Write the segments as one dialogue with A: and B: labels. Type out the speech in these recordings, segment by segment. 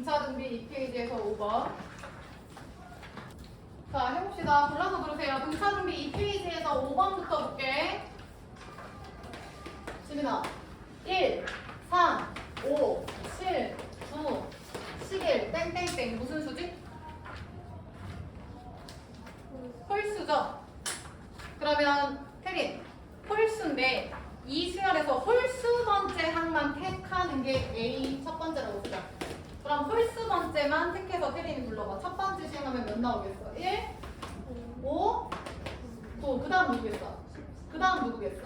A: 등차 등비 2페이지에서 5번. 자, 해봅시다. 골라서 들으세요. 등차 등비 2페이지에서 5번부터 볼게. 지민아. 1, 3, 5, 7, 9, 11, 땡땡땡. 무슨 수지? 홀수죠? 그러면 태린, 홀수인데 이 수열에서 홀수 번째 항만 택하는 게 A 첫 번째라고 쓰자. 그럼 홀수 번째만 택해서 태린이 불러봐. 첫 번째 시행하면 몇 나오겠어? 1, 5, 9. 그 다음 누구겠어? 그 다음 누구겠어?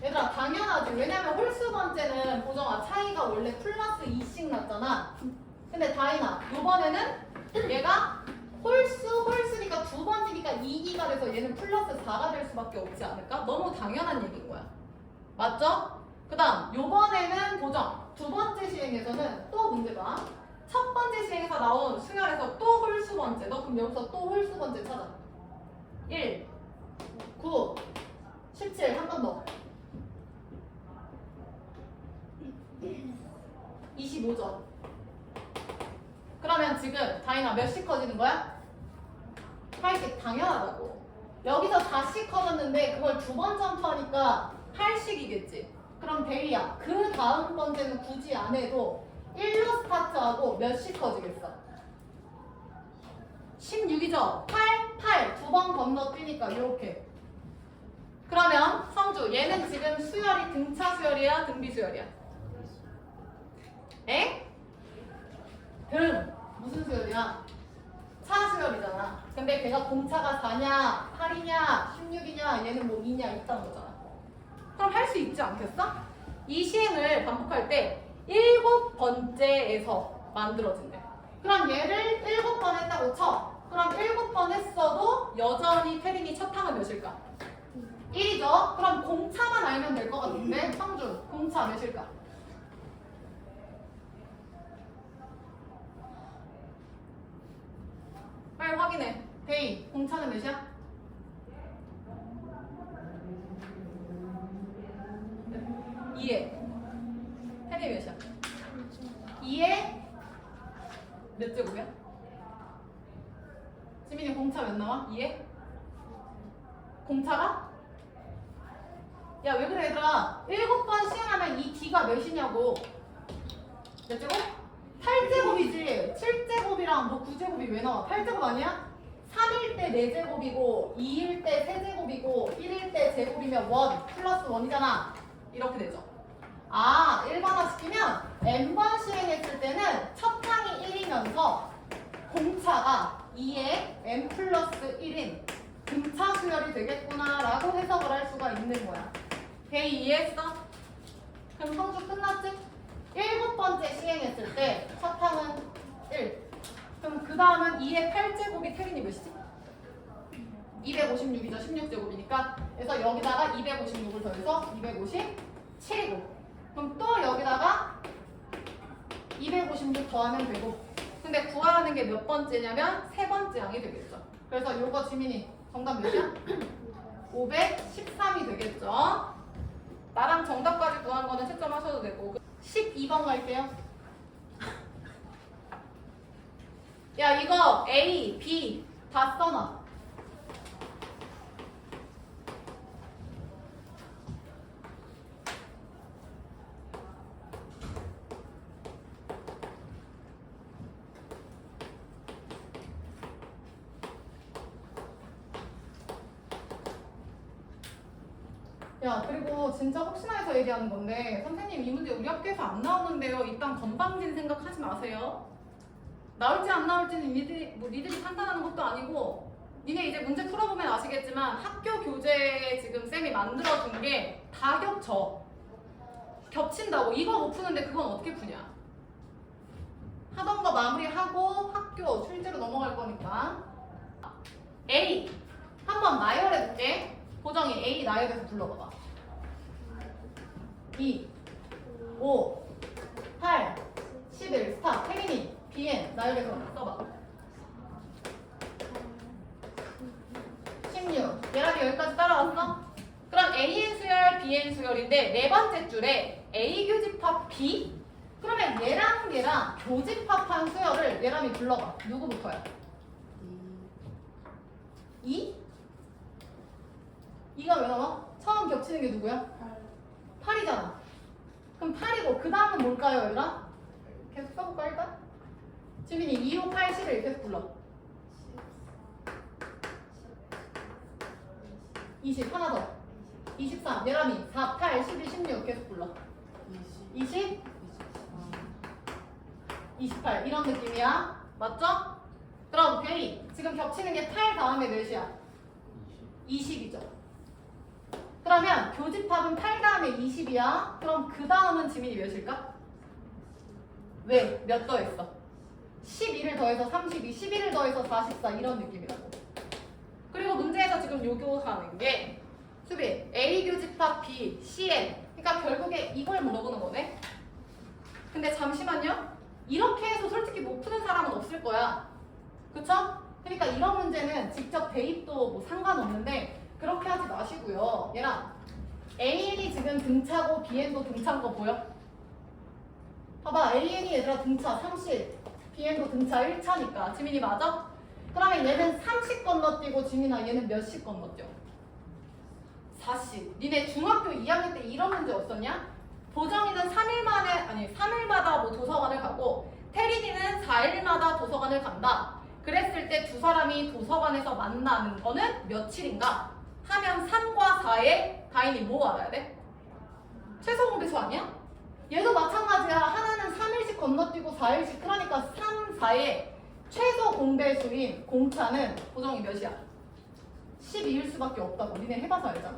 A: 얘들아 당연하지. 왜냐면 홀수 번째는 보정아 차이가 원래 플러스 2씩 났잖아. 근데 다인아 요번에는 얘가 홀수니까 두 번째니까 2기가 돼서 얘는 플러스 4가 될 수밖에 없지 않을까? 너무 당연한 얘기인 거야. 맞죠? 그 다음 요번에는 보정 두 번째 시행에서는 또 문제가 첫 번째 시행에서 나온 수열에서 또 홀수 번째. 너 그럼 여기서 또 홀수 번째 찾아. 1, 9, 17 한 번 더. 25점. 그러면 지금 다인아 몇씩 커지는 거야? 8씩 당연하다고. 여기서 4씩 커졌는데 그걸 두 번 점프하니까 8씩이겠지. 그럼 데이야 그 다음 번째는 굳이 안 해도 1로 스타트하고 몇씩 커지겠어? 16이죠? 8 두 번 건너뛰니까 이렇게. 그러면 성주 얘는 지금 수열이 등차 수열이야 등비 수열이야? 에? 등 무슨 수열이야? 차 수열이잖아. 근데 걔가 공차가 4냐 8이냐 16이냐 얘는 뭐 2냐 있다는 거잖아. 그럼 할 수 있지 않겠어? 이 시행을 반복할 때 7번째에서 만들어진대. 그럼 얘를 7번 했다고 쳐. 그럼 7번 했어도 여전히 태린이 첫 항은 몇일까? 1이죠? 그럼 공차만 알면 될 것 같은데 성준 공차 몇일까? 빨리 확인해. 데이 공차는 몇이야? 네. 2에 태린이 몇이야? 2에 몇 제곱이야? 지민이 공차 몇 나와? 2에? 공차가? 야 왜 그래 얘들아 7번 시행하면 이 D가 몇이냐고. 몇 제곱? 8제곱이지. 7제곱이랑 뭐 9제곱이 왜 나와? 8제곱 아니야? 3일 때 4제곱이고 2일 때 3제곱이고 1일 때 제곱이면 1 플러스 1이잖아. 이렇게 되죠. 아, 일반화 시키면 n번 시행했을 때는 첫 항이 1이면서 공차가 2에 n 플러스 1인 등차 수열이 되겠구나 라고 해석을 할 수가 있는 거야. 데이 이해했어? 그럼 성주 끝났지? 7번째 시행했을 때 첫 항은 1. 그럼 그 다음은 2의 8제곱이 태린이 몇이지? 256이죠. 16제곱이니까. 그래서 여기다가 256을 더해서 257이고. 그럼 또 여기다가 256 더하면 되고. 근데 구하라는 게 몇 번째냐면 세 번째 항이 되겠죠. 그래서 요거 지민이 정답 몇이야? 513이 되겠죠. 나랑 정답까지 구한 거는 채점하셔도 되고. 12번 갈게요. 야 이거 A, B 다 써놔. 야 그리고 진짜 혹시나 해서 얘기하는 건데 선생님 이 문제 우리 학교에서 안 나오는데요. 일단 건방진 생각하지 마세요. 나올지 안 나올지는 니들이 판단하는 것도 아니고 니네 이제 문제 풀어보면 아시겠지만 학교 교재 지금 쌤이 만들어준 게 다 겹쳐. 겹친다고. 이거 못 푸는데 그건 어떻게 푸냐. 하던 거 마무리하고 학교 출제로 넘어갈 거니까. A 한번 나열해볼게. 보정이 A 나열해서 불러봐봐. 2, 5, 8, 11 스탑. 태민이 BN 나열해서 써봐. 16 얘랑이 여기까지 따라왔어? 그럼 AN 수열, BN 수열인데 네 번째 줄에 A 교집합 B? 그러면 얘랑 얘랑 교집합한 수열을 얘랑이 불러봐. 누구부터야? 2? 2가 왜 나와? 처음 겹치는 게 누구야? 8이잖아. 그럼 8이고 그 다음은 뭘까요, 얘들아? 계속 써볼까 일단? 지민이 2, 5, 8, 11 계속 불러. 20 하나 더. 23 예람이 4, 8, 12, 16 계속 불러. 20 28 이런 느낌이야. 맞죠? 그럼 베이 지금 겹치는 게 8 다음에 몇이야? 20이죠. 그러면 교집합은 8 다음에 20이야. 그럼 그 다음은 지민이 몇일까? 왜? 몇 더했어? 12를 더해서 32, 11을 더해서 44 이런 느낌이라고. 그리고 문제에서 지금 요구하는 게 수비 A 교집합 B, CN 그러니까 결국에 이걸 물어보는 거네. 근데 잠시만요. 이렇게 해서 솔직히 못 푸는 사람은 없을 거야. 그쵸? 그러니까 이런 문제는 직접 대입도 뭐 상관없는데 그렇게 하지 마시고요. 얘랑 AN이 지금 등차고 BN도 등차인 거 보여? 봐봐. AN이 얘들아 등차 30, BN도 등차 1차니까. 지민이 맞아? 그러면 얘는 30 건너뛰고 지민아 얘는 몇씩 건너뛰어? 40. 니네 중학교 2학년 때 이런 문제 없었냐? 보정이는 3일마다 뭐 도서관을 가고 태린이는 4일마다 도서관을 간다. 그랬을 때 두 사람이 도서관에서 만나는 거는 며칠인가? 하면 3과 4에 다인이 뭐 알아야 돼? 최소 공배수 아니야? 얘도 마찬가지야. 하나는 3일씩 건너뛰고 4일씩. 그러니까 3, 4에 최소 공배수인 공차는 보정이 몇이야? 12일 수밖에 없다고. 니네 해봐서 알잖아.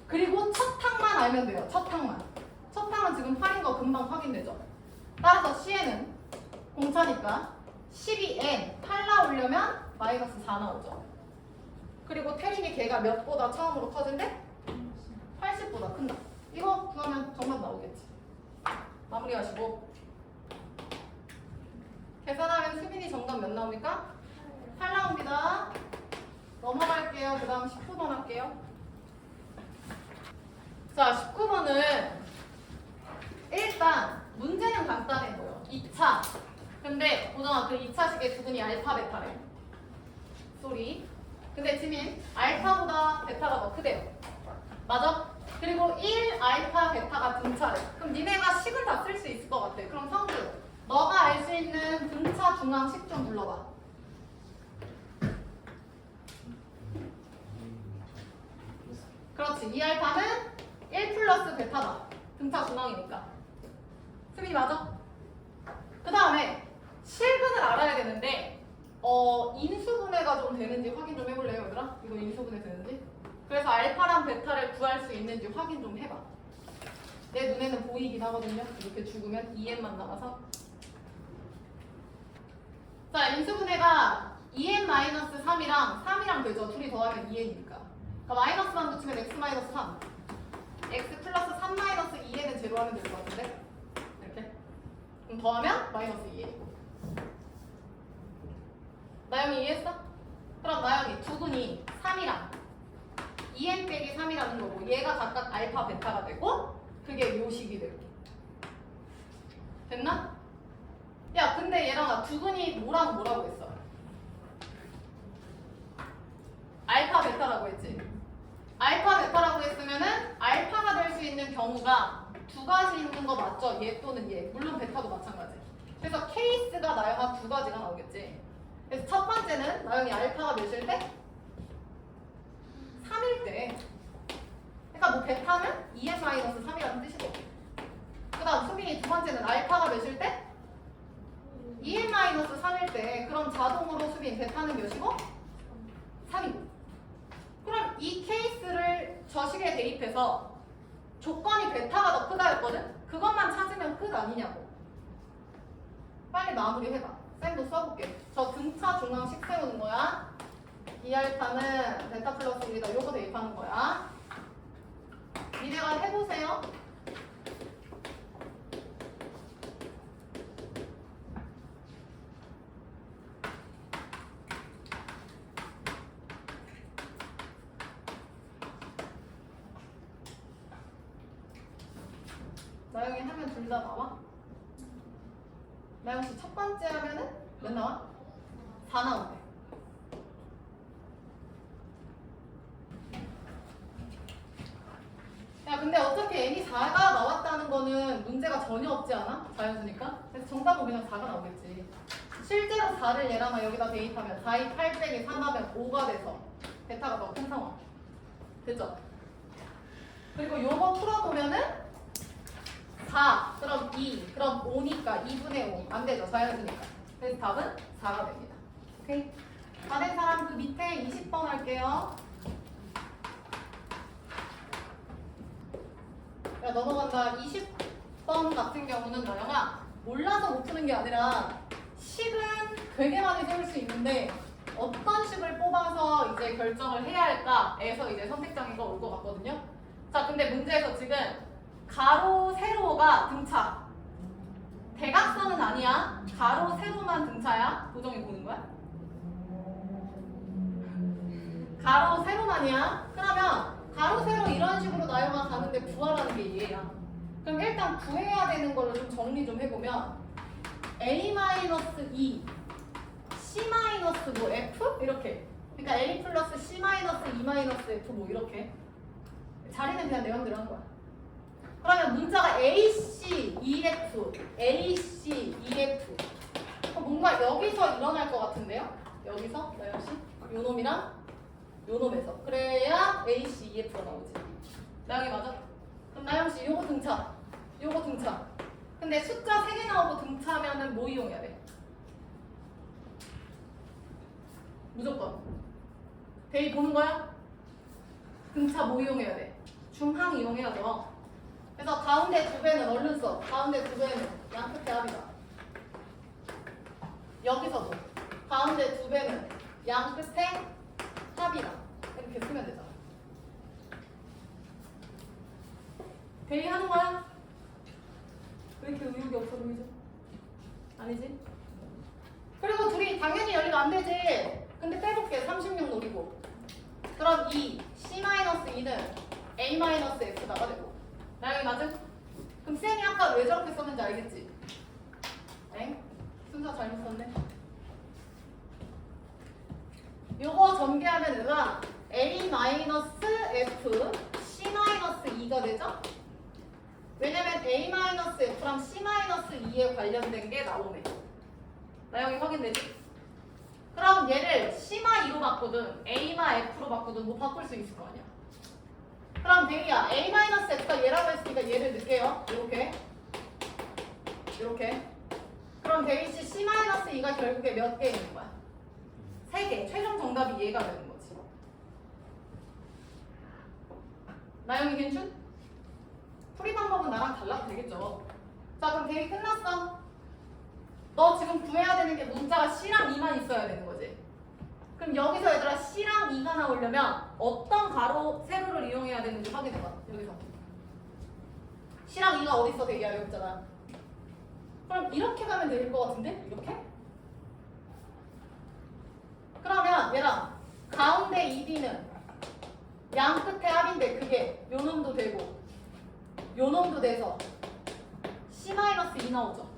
A: 그리고 첫 탕만 알면 돼요. 첫 탕만. 첫 탕은 지금 8인 거 금방 확인되죠. 따라서 Cn은 공차니까 12n 8 나오려면 마이너스 4 나오죠. 그리고 태린이 걔가 몇보다 처음으로 커진대? 80보다 큰다. 이거 구하면 정답 나오겠지. 마무리하시고 계산하면 수빈이 정답 몇 나옵니까? 8 나옵니다. 넘어갈게요. 그 다음 19번 할게요. 자, 19번은 일단 문제는 간단해 보여. 2차. 근데 고등학교 그 2차식의 두근이 알파, 베타래. 쏘리. 근데 지민, 알파보다 베타가 더 크대요. 맞아? 그리고 1 알파, 베타가 등차래. 그럼 니네가 식은 다 쓸 수 있을 것 같아. 그럼 성주, 너가 알 수 있는 등차 중앙식 좀 불러봐. 그렇지. 2 알파는 1 플러스 베타다. 등차 중앙이니까. 수빈이 맞아? 그 다음에 실근을 알아야 되는데 인수분해가 좀 되는지 확인 좀 해볼래요, 얘들아? 이거 인수분해 되는지? 그래서 알파랑 베타를 구할 수 있는지 확인 좀 해봐. 내 눈에는 보이긴 하거든요. 이렇게 죽으면 2n만 남아서. 자, 인수분해가 2n-3이랑 3이랑 되죠. 둘이 더하면 2n이니까. 그러니까 마이너스만 붙이면 x 마이너스 3. x 플러스 3 마이너스 2n은 제로 하면 될 것 같은데? 이렇게. 그럼 더하면 마이너스 2n이고. 나영이 이해했어? 그럼 나영이 두근이 3이랑 2n 빼기 3이라는 거고 얘가 각각 알파, 베타가 되고 그게 요식이 되고. 됐나? 야, 근데 얘랑아 두근이 뭐랑 뭐라고 했어? 알파, 베타라고 했지? 알파, 베타라고 했으면은 알파가 될 수 있는 경우가 두 가지 있는 거 맞죠? 얘 또는 얘. 물론 베타도 마찬가지. 그래서 케이스가 나영아 두 가지가 나오겠지. 그래서 첫 번째는 나영이 알파가 몇일 때? 3일 때. 그러니까 뭐 베타는 2n-3이라는 뜻이고. 그 다음 수빈이 두 번째는 알파가 몇일 때? 2n-3일 때. 그럼 자동으로 수빈 베타는 몇이고? 3이고. 그럼 이 케이스를 저식에 대입해서 조건이 베타가 더 크다였거든? 그것만 찾으면 끝 아니냐고. 빨리 마무리해봐. 쌤도 써볼게. 저 등차 중앙식 세우는 거야. 2알파는 베타 플러스 1이다. 요거 대입하는 거야. 니네가 해보세요. 나영이 하면 둘 다 나와? 나영 씨 첫 번째 하면은 몇 나와? 4 나온대. 야 근데 어차피 n이 4가 나왔다는 거는 문제가 전혀 없지 않아? 자연수니까? 그래서 정답은 그냥 4가 나오겠지. 실제로 4를 얘랑 여기다 대입하면 4이 8 빼기 3하면 5가 돼서 베타가 더 큰 상황. 됐죠? 그리고 요거 풀어보면은 4, 그럼 2, 그럼 5니까 2분의 5. 안 되죠, 자연수니까. 그래서 답은 4가 됩니다. 오케이? 다 된 사람 그 밑에 20번 할게요. 야, 넘어간다. 20번 같은 경우는 나영아 몰라서 못 푸는 게 아니라 식은 되게 많이 세울 수 있는데 어떤 식을 뽑아서 이제 결정을 해야 할까에서 이제 선택장애가 올 것 같거든요. 자, 근데 문제에서 지금 가로, 세로가 등차. 대각선은 아니야. 가로, 세로만 등차야. 도정이 보는 거야? 가로, 세로만이야. 그러면 가로, 세로 이런 식으로 나영아 가는데 구하라는 게 얘야. 그럼 일단 구해야 되는 걸로 좀 정리 좀 해보면 A-2, C-뭐 F? 이렇게. 그러니까 A 플러스 C 마이너스 E 마이너스 F 뭐 이렇게. 자리는 그냥 내 맘대로 한 거야. 그러면 문자가 AC, EF, AC, EF. 뭔가 여기서 일어날 것 같은데요? 여기서? 나영씨? 요 놈이랑 요 놈에서. 그래야 AC, EF가 나오지. 나영이 맞아? 그럼 나영씨 요거 등차. 요거 등차. 근데 숫자 3개 나오고 등차하면은 뭐 이용해야 돼? 무조건. 대입 보는 거야? 등차 뭐 이용해야 돼? 중항 이용해야죠. 그래서 가운데 2배는 얼른 써. 가운데 2배는 양 끝에 합이다. 여기서도 가운데 2배는 양 끝에 합이다. 이렇게 쓰면 되잖아. 대입하는 거야? 왜 이렇게 의욕이 없어 보이죠? 아니지? 그리고 둘이 당연히 연리가 안 되지. 근데 빼볼게. 36 노리고. 그럼 이 C-2는 A-F다가 되고. 나영이 맞음? 그럼 쌤이 아까 왜 저렇게 썼는지 알겠지? 엥? 순서 잘못 썼네. 요거 전개하면 얘가 A-F, C-2가 되죠? 왜냐면 A-F랑 C-2에 관련된 게 나오네. 나영이 확인되지? 그럼 얘를 C-2로 바꾸든 A-F로 바꾸든 뭐 바꿀 수 있을 거 아니야. 그럼 대리야 A-F가 얘라고 했으니까 얘를 넣을게요. 이렇게. 그럼 대리씨 C-2가 결국에 몇 개 있는 거야? 3개. 최종 정답이 얘가 되는 거지. 나영이 괜춘? 풀이 방법은 나랑 달라도 되겠죠. 자, 그럼 대리 끝났어. 너 지금 구해야 되는 게 문자가 C랑 2만 있어야 되는 거지. 그럼 여기서 얘들아 C랑 2가 나오려면 어떤 가로, 세로를 이용해야 되는지 확인해봐. 여기서 C랑 2가 어딨어? 대기야 여기 있잖아. 그럼 이렇게 가면 될 것 같은데? 이렇게? 그러면 얘랑 가운데 2D는 양 끝에 합인데 그게 요 놈도 되고 요 놈도 돼서 C-2 나오죠.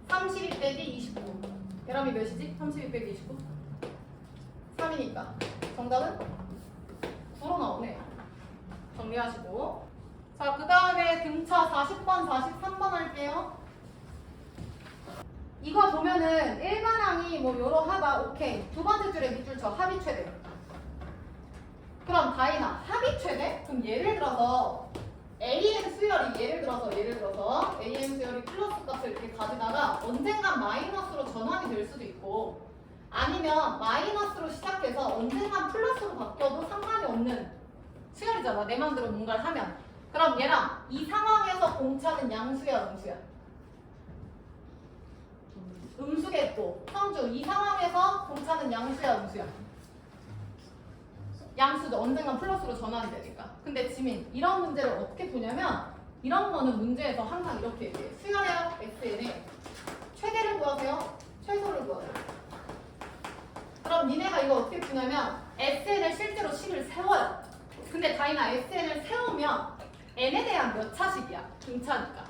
A: 32 빼기 29. 계람이 몇이지? 32 빼기 29? 3이니까 정답은 9로 나오네. 정리하시고. 자, 그 다음에 등차 40번, 43번 할게요. 이거 보면은 일반항이 뭐 요러 하다 오케이. 두 번째 줄에 밑줄 쳐. 합이 최대. 그럼 다이나 합이 최대? 그럼 예를 들어서 AN 수열이 예를 들어서 AN 수열이 플러스 값을 이렇게 가지다가 언젠간 마이너스로 전환이 될 수도 있고 아니면 마이너스로 시작해서 언젠간 플러스로 바뀌어도 상관이 없는 수열이잖아. 내 맘대로 뭔가를 하면. 그럼 얘랑 이 상황에서 공차는 양수야, 음수야? 음수겠고. 성주, 이 상황에서 공차는 양수야, 음수야? 양수도 언젠간 플러스로 전환이 되니까. 근데 지민, 이런 문제를 어떻게 푸냐면 이런 거는 문제에서 항상 이렇게 얘기해. 수열의 SN에 최대를 구하세요, 최소를 구하세요. 그럼 니네가 이거 어떻게 푸냐면 SN을 실제로 식을 세워요. 근데 다이나 SN을 세우면 n에 대한 몇 차식이야? 등차니까.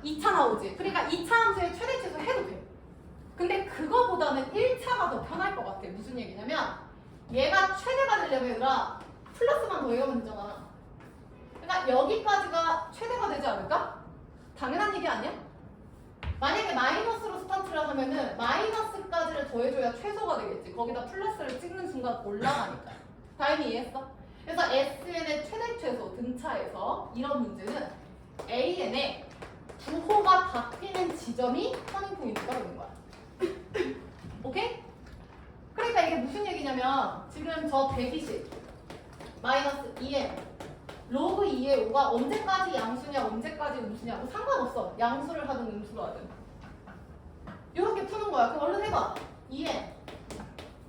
A: 2차 나오지. 그러니까 2차 함수의 최대 최소 해도 돼. 근데 그거보다는 1차가 더 편할 것 같아. 무슨 얘기냐면 얘가 최대가 되려면 얘들아 플러스만 더 외우면 되잖아. 그러니까 여기까지가 최대가 되지 않을까? 당연한 얘기 아니야? 만약에 마이너스로 스타트를 하면은 마이너스까지를 더해줘야 최소가 되겠지. 거기다 플러스를 찍는 순간 올라가니까. 다행히 이해했어? 그래서 SN의 최대 최소 등차에서 이런 문제는 AN의 부호가 바뀌는 지점이 터닝 포인트가 되는 거야. 오케이? 그러니까 이게 무슨 얘기냐면 지금 저 120 마이너스 2n 로그 2의 5가 언제까지 양수냐 언제까지 음수냐고 상관없어. 양수를 하든 음수를 하든 이렇게 푸는 거야. 그럼 얼른 해봐. 2n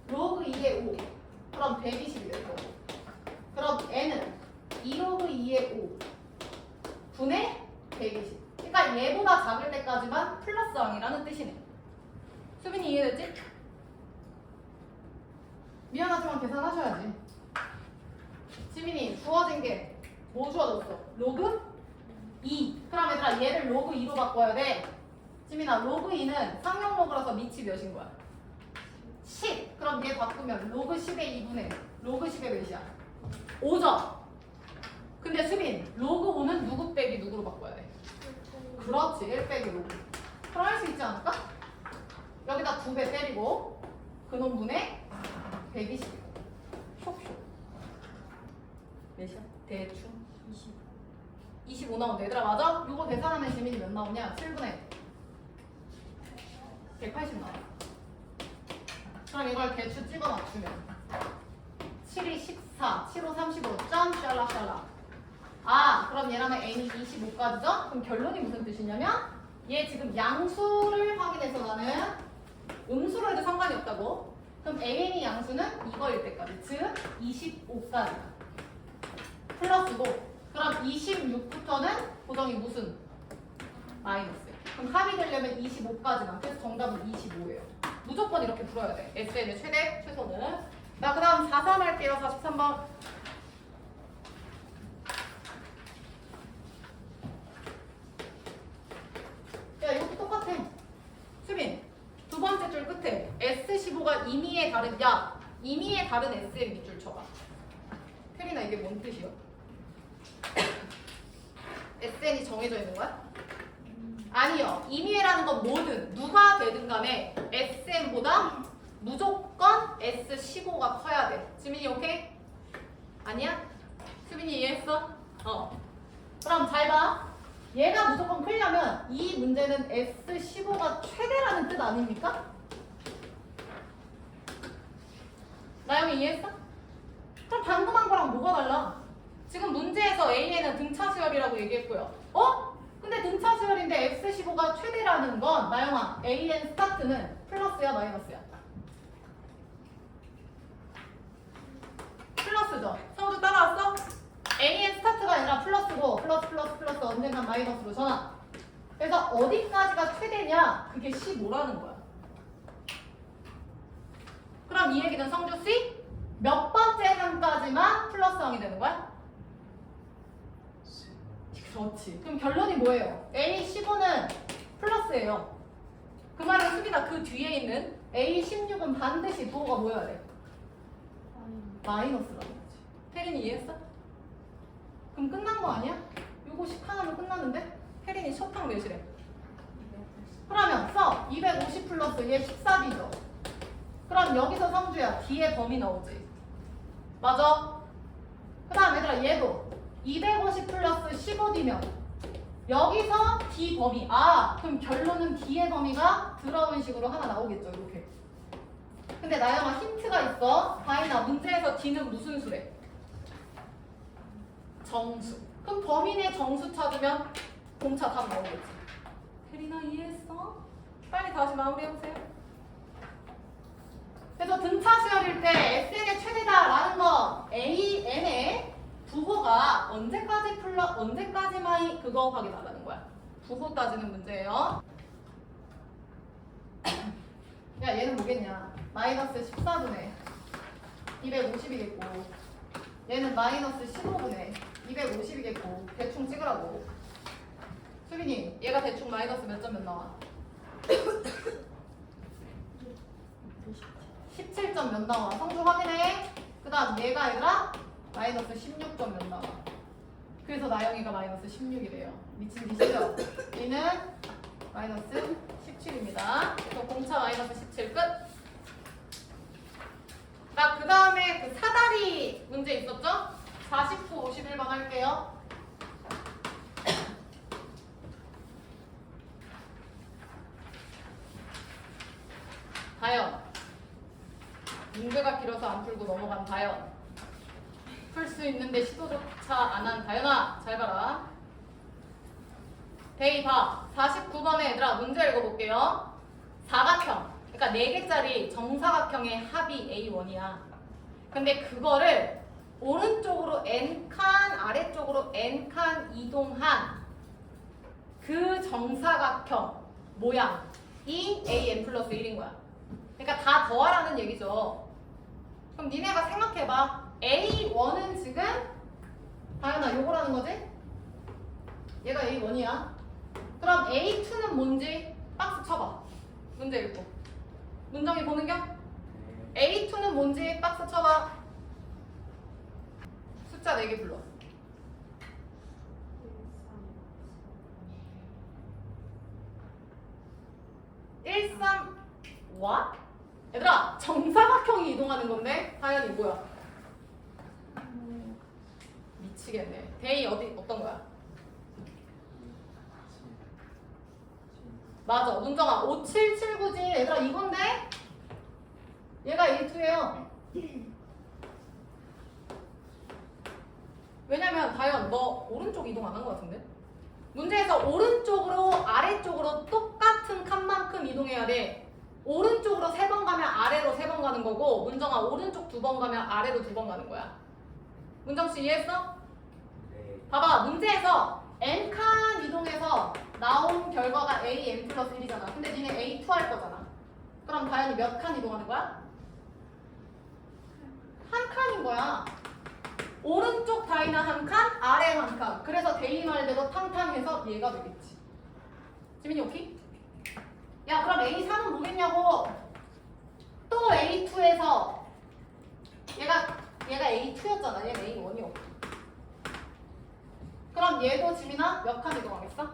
A: 로그 2의 5 그럼 120이 될 거고 그럼 n은 2로그 2의 5 분의 120 그러니까 얘보다 작을 때까지만 플러스 왕이라는 뜻이네. 수빈이 이해됐지? 미안하지만 계산하셔야지. 지민이 주어진 게 뭐 주어졌어? 로그 2. 그럼 얘들아 얘를 로그 2로 바꿔야 돼. 지민아 로그 2는 상용 로그라서 밑이 몇인 거야? 10. 그럼 얘 바꾸면 로그 10의 2분의 로그 10의 몇이야? 5죠? 근데 수빈 로그 5는 누구 빼기 누구로 바꿔야 돼? 그렇지 1 빼기 로그. 그럼 할 수 있지 않을까? 여기다 2배 때리고 그놈분의 120 쇽쇽 몇이야? 대충 25 나온다. 얘들아 맞아? 이거 계산하면 지민이 몇 나오냐? 7분의 180 나와. 그럼 이걸 대충 찍어 맞추면 7이 14, 7호 35, 점 샬라샬라. 아 그럼 얘라면 n이 25까지죠? 그럼 결론이 무슨 뜻이냐면 얘 지금 양수를 확인해서 나는 음수로 해도 상관이 없다고. 그럼 AN이 양수는 이거일 때까지 즉 25까지 플러스고 그럼 26부터는 고정이 무슨? 마이너스. 그럼 합이 되려면 25까지만. 그래서 정답은 25예요. 무조건 이렇게 풀어야 돼. SN의 최대, 최소는. 나 그 다음 43 할게요. 43번. 야 이것도 똑같아. 수빈 두 번째 줄 끝에 S15가 임의의 다른 야 임의의 다른 SN 밑줄 쳐봐. 태린아 이게 뭔 뜻이야? SN이 정해져 있는 거야? 아니요. 임의라는 건 뭐든 누가 되든 간에 SN보다 무조건 S15가 커야 돼. 지민이 오케이? 아니야? 수빈이 이해했어? 그럼 잘 봐. 얘가 무조건 크려면 이 문제는 S15가 최대라는 뜻 아닙니까? 나영이 이해했어? 그럼 방금 한 거랑 뭐가 달라? 지금 문제에서 AN은 등차 수열이라고 얘기했고요. 근데 등차 수열인데 S15가 최대라는 건 나영아 AN 스타트는 플러스야 마이너스야? 플러스죠. 성주 따라왔어? AN 스타트가 아니라 플러스고 플러스 언젠간 마이너스로 전환. 그래서 어디까지가 최대냐? 그게 15라는 거야. 그럼 이 얘기는 성주 C? 몇 번째 항까지만 플러스 항이 되는 거야? 그렇지. 그럼 결론이 뭐예요? A15는 플러스예요. 그 말은 수비다 그 뒤에 있는 A16은 반드시 부호가 뭐여야 돼? 마이너스라는 거지. 혜린이 이해했어? 그럼 끝난 거 아니야? 요거 10 하나면 끝났는데? 혜린이 첫항 몇이래? 그러면 써! 250 플러스 얘 14B죠? 그럼 여기서 성주야 D의 범위 나오지? 맞아? 그 다음 얘들아 얘도 250 플러스 15D면 여기서 D 범위 그럼 결론은 D의 범위가 들어온 식으로 하나 나오겠죠 이렇게. 근데 나영아 힌트가 있어. 다인아 문제에서 D는 무슨 수래? 정수. 그럼 범위 내 정수 찾으면 공차 답 나오겠지. 혜린아 이해했어? 빨리 다시 마무리해보세요. 그래서 등차 수열일 때 SN의 최대다라는 건 AN의 부호가 언제까지만 그거 확인하라는 거야. 부호 따지는 문제예요. 야 얘는 뭐겠냐? 마이너스 14분의 250이겠고 얘는 마이너스 15분의 250이겠고 대충 찍으라고. 수빈이 얘가 대충 마이너스 몇 점 몇 나와? 17점 몇 나와? 성주 확인해. 그 다음 얘가 얘들아 마이너스 16점 몇 나와? 그래서 나영이가 마이너스 16이래요. 미친 짓이죠? 얘는 마이너스 17입니다. 그래서 공차 마이너스 17 끝. 자, 그 다음에 그 사다리 문제 있었죠? 49, 51번 할게요. 다현. 문제가 길어서 안 풀고 넘어간 다현. 풀 수 있는데 시도조차 안 한 다현아. 잘 봐라. 데이 봐. 49번에 얘들아 문제 읽어볼게요. 사각형. 그러니까 4개짜리 정사각형의 합이 A1이야. 근데 그거를 오른쪽으로 n칸, 아래쪽으로 n칸 이동한 그 정사각형 모양이 an 플러스 1인 거야. 그러니까 다 더하라는 얘기죠. 그럼 니네가 생각해봐. A1은 지금 다현아 요거라는 거지? 얘가 A1이야. 그럼 A2는 뭔지 박스 쳐봐. 문제 읽고. 문정이 보는 겸? A2는 뭔지 박스 쳐봐. 숫자 4개 불러. 1, 3, what? 얘들아, 정사각형이 이동하는 건데 다현이 뭐야? 미치겠네. 데이 어떤 거야? 맞아, 문정아. 5779지. 얘들아, 이건데? 얘가 A2예요. 왜냐면 다현, 너 오른쪽 이동 안 한 거 같은데? 문제에서 오른쪽으로 아래쪽으로 똑같은 칸만큼 이동해야 돼. 오른쪽으로 3번 가면 아래로 3번 가는 거고, 문정아 오른쪽 2번 가면 아래로 2번 가는 거야. 문정씨 이해했어?
B: 네.
A: 봐봐, 문제에서 n칸 이동해서 나온 결과가 an 플러스 1이잖아. 근데 니네 a2 할 거잖아. 그럼 다현이 몇 칸 이동하는 거야? 한 칸인 거야. 오른쪽 다이나 한 칸, 아래 한 칸. 그래서 데이 말대로 탕탕해서 얘가 되겠지. 지민이 오케이? 야, 그럼 A3은 뭐겠냐고. 또 A2에서 얘가 A2였잖아. 얘가 A1이었고. 그럼 얘도 지민아 몇 칸 이동하겠어?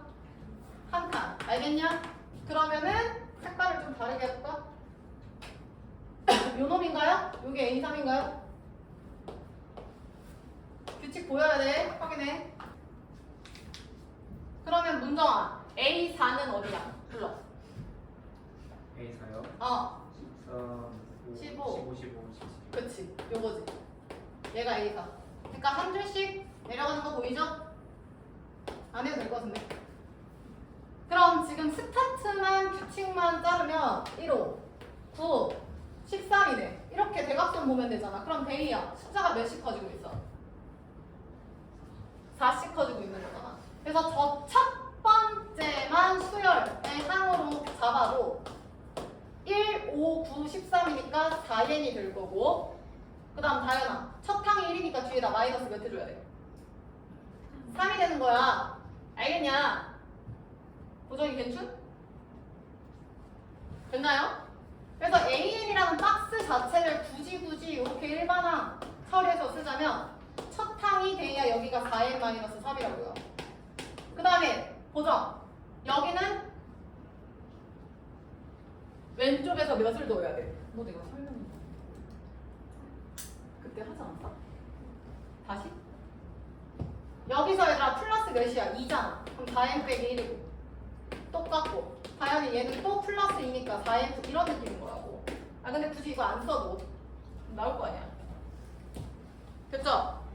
A: 한 칸. 알겠냐? 그러면은 색깔을 좀 다르게 해볼까? 요 놈인가요? 요게 A3인가요? 규칙 보여야 돼. 확인해. 그러면 문정아, A4는 어디야? 불러.
B: A4요? 13,
A: 15.
B: 15, 17.
A: 그치. 요거지. 얘가 A4. 그러니까 한 줄씩 내려가는 거 보이죠? 안 해도 될 것 같은데. 그럼 지금 스타트만 규칙만 자르면 1호, 9, 13이네. 이렇게 대각선 보면 되잖아. 그럼 데이야. 숫자가 몇씩 커지고 있어? 4씩 커지고 있는 거잖아. 그래서 저 첫 번째만 수열의 항으로 잡아도 1, 5, 9, 13이니까 4n이 될 거고, 그 다음 다현아, 첫 항이 1이니까 뒤에다 마이너스 몇 해줘야 돼? 3이 되는 거야. 알겠냐? 보정이 괜춘? 됐나요? 그래서 AN이라는 박스 자체를 굳이 이렇게 일반항 처리해서 쓰자면 첫 항이 돼야 여기가 4n-3이라고요. 그 다음에 보정. 여기는 왼쪽에서 몇을 넣어야 돼? 뭐 내가 설명해. 그때 하지 않았어? 다시? 여기서 얘들아 플러스 몇이야? 2잖아. 그럼 4n 빼기 1이고. 똑같고. 당연히 얘는 또 플러스 2니까 4n 이런 느낌인 거라고. 아 근데 굳이 이거 안 써도 나올 거 아니야. 됐죠?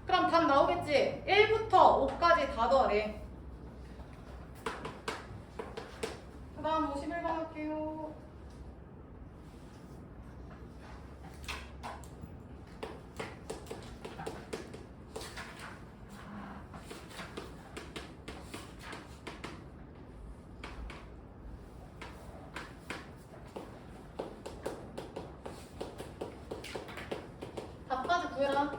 A: 그럼 답 나오겠지? 1부터 5까지 다 더하래. 그 다음 51번 할게요. 답까지 구해라.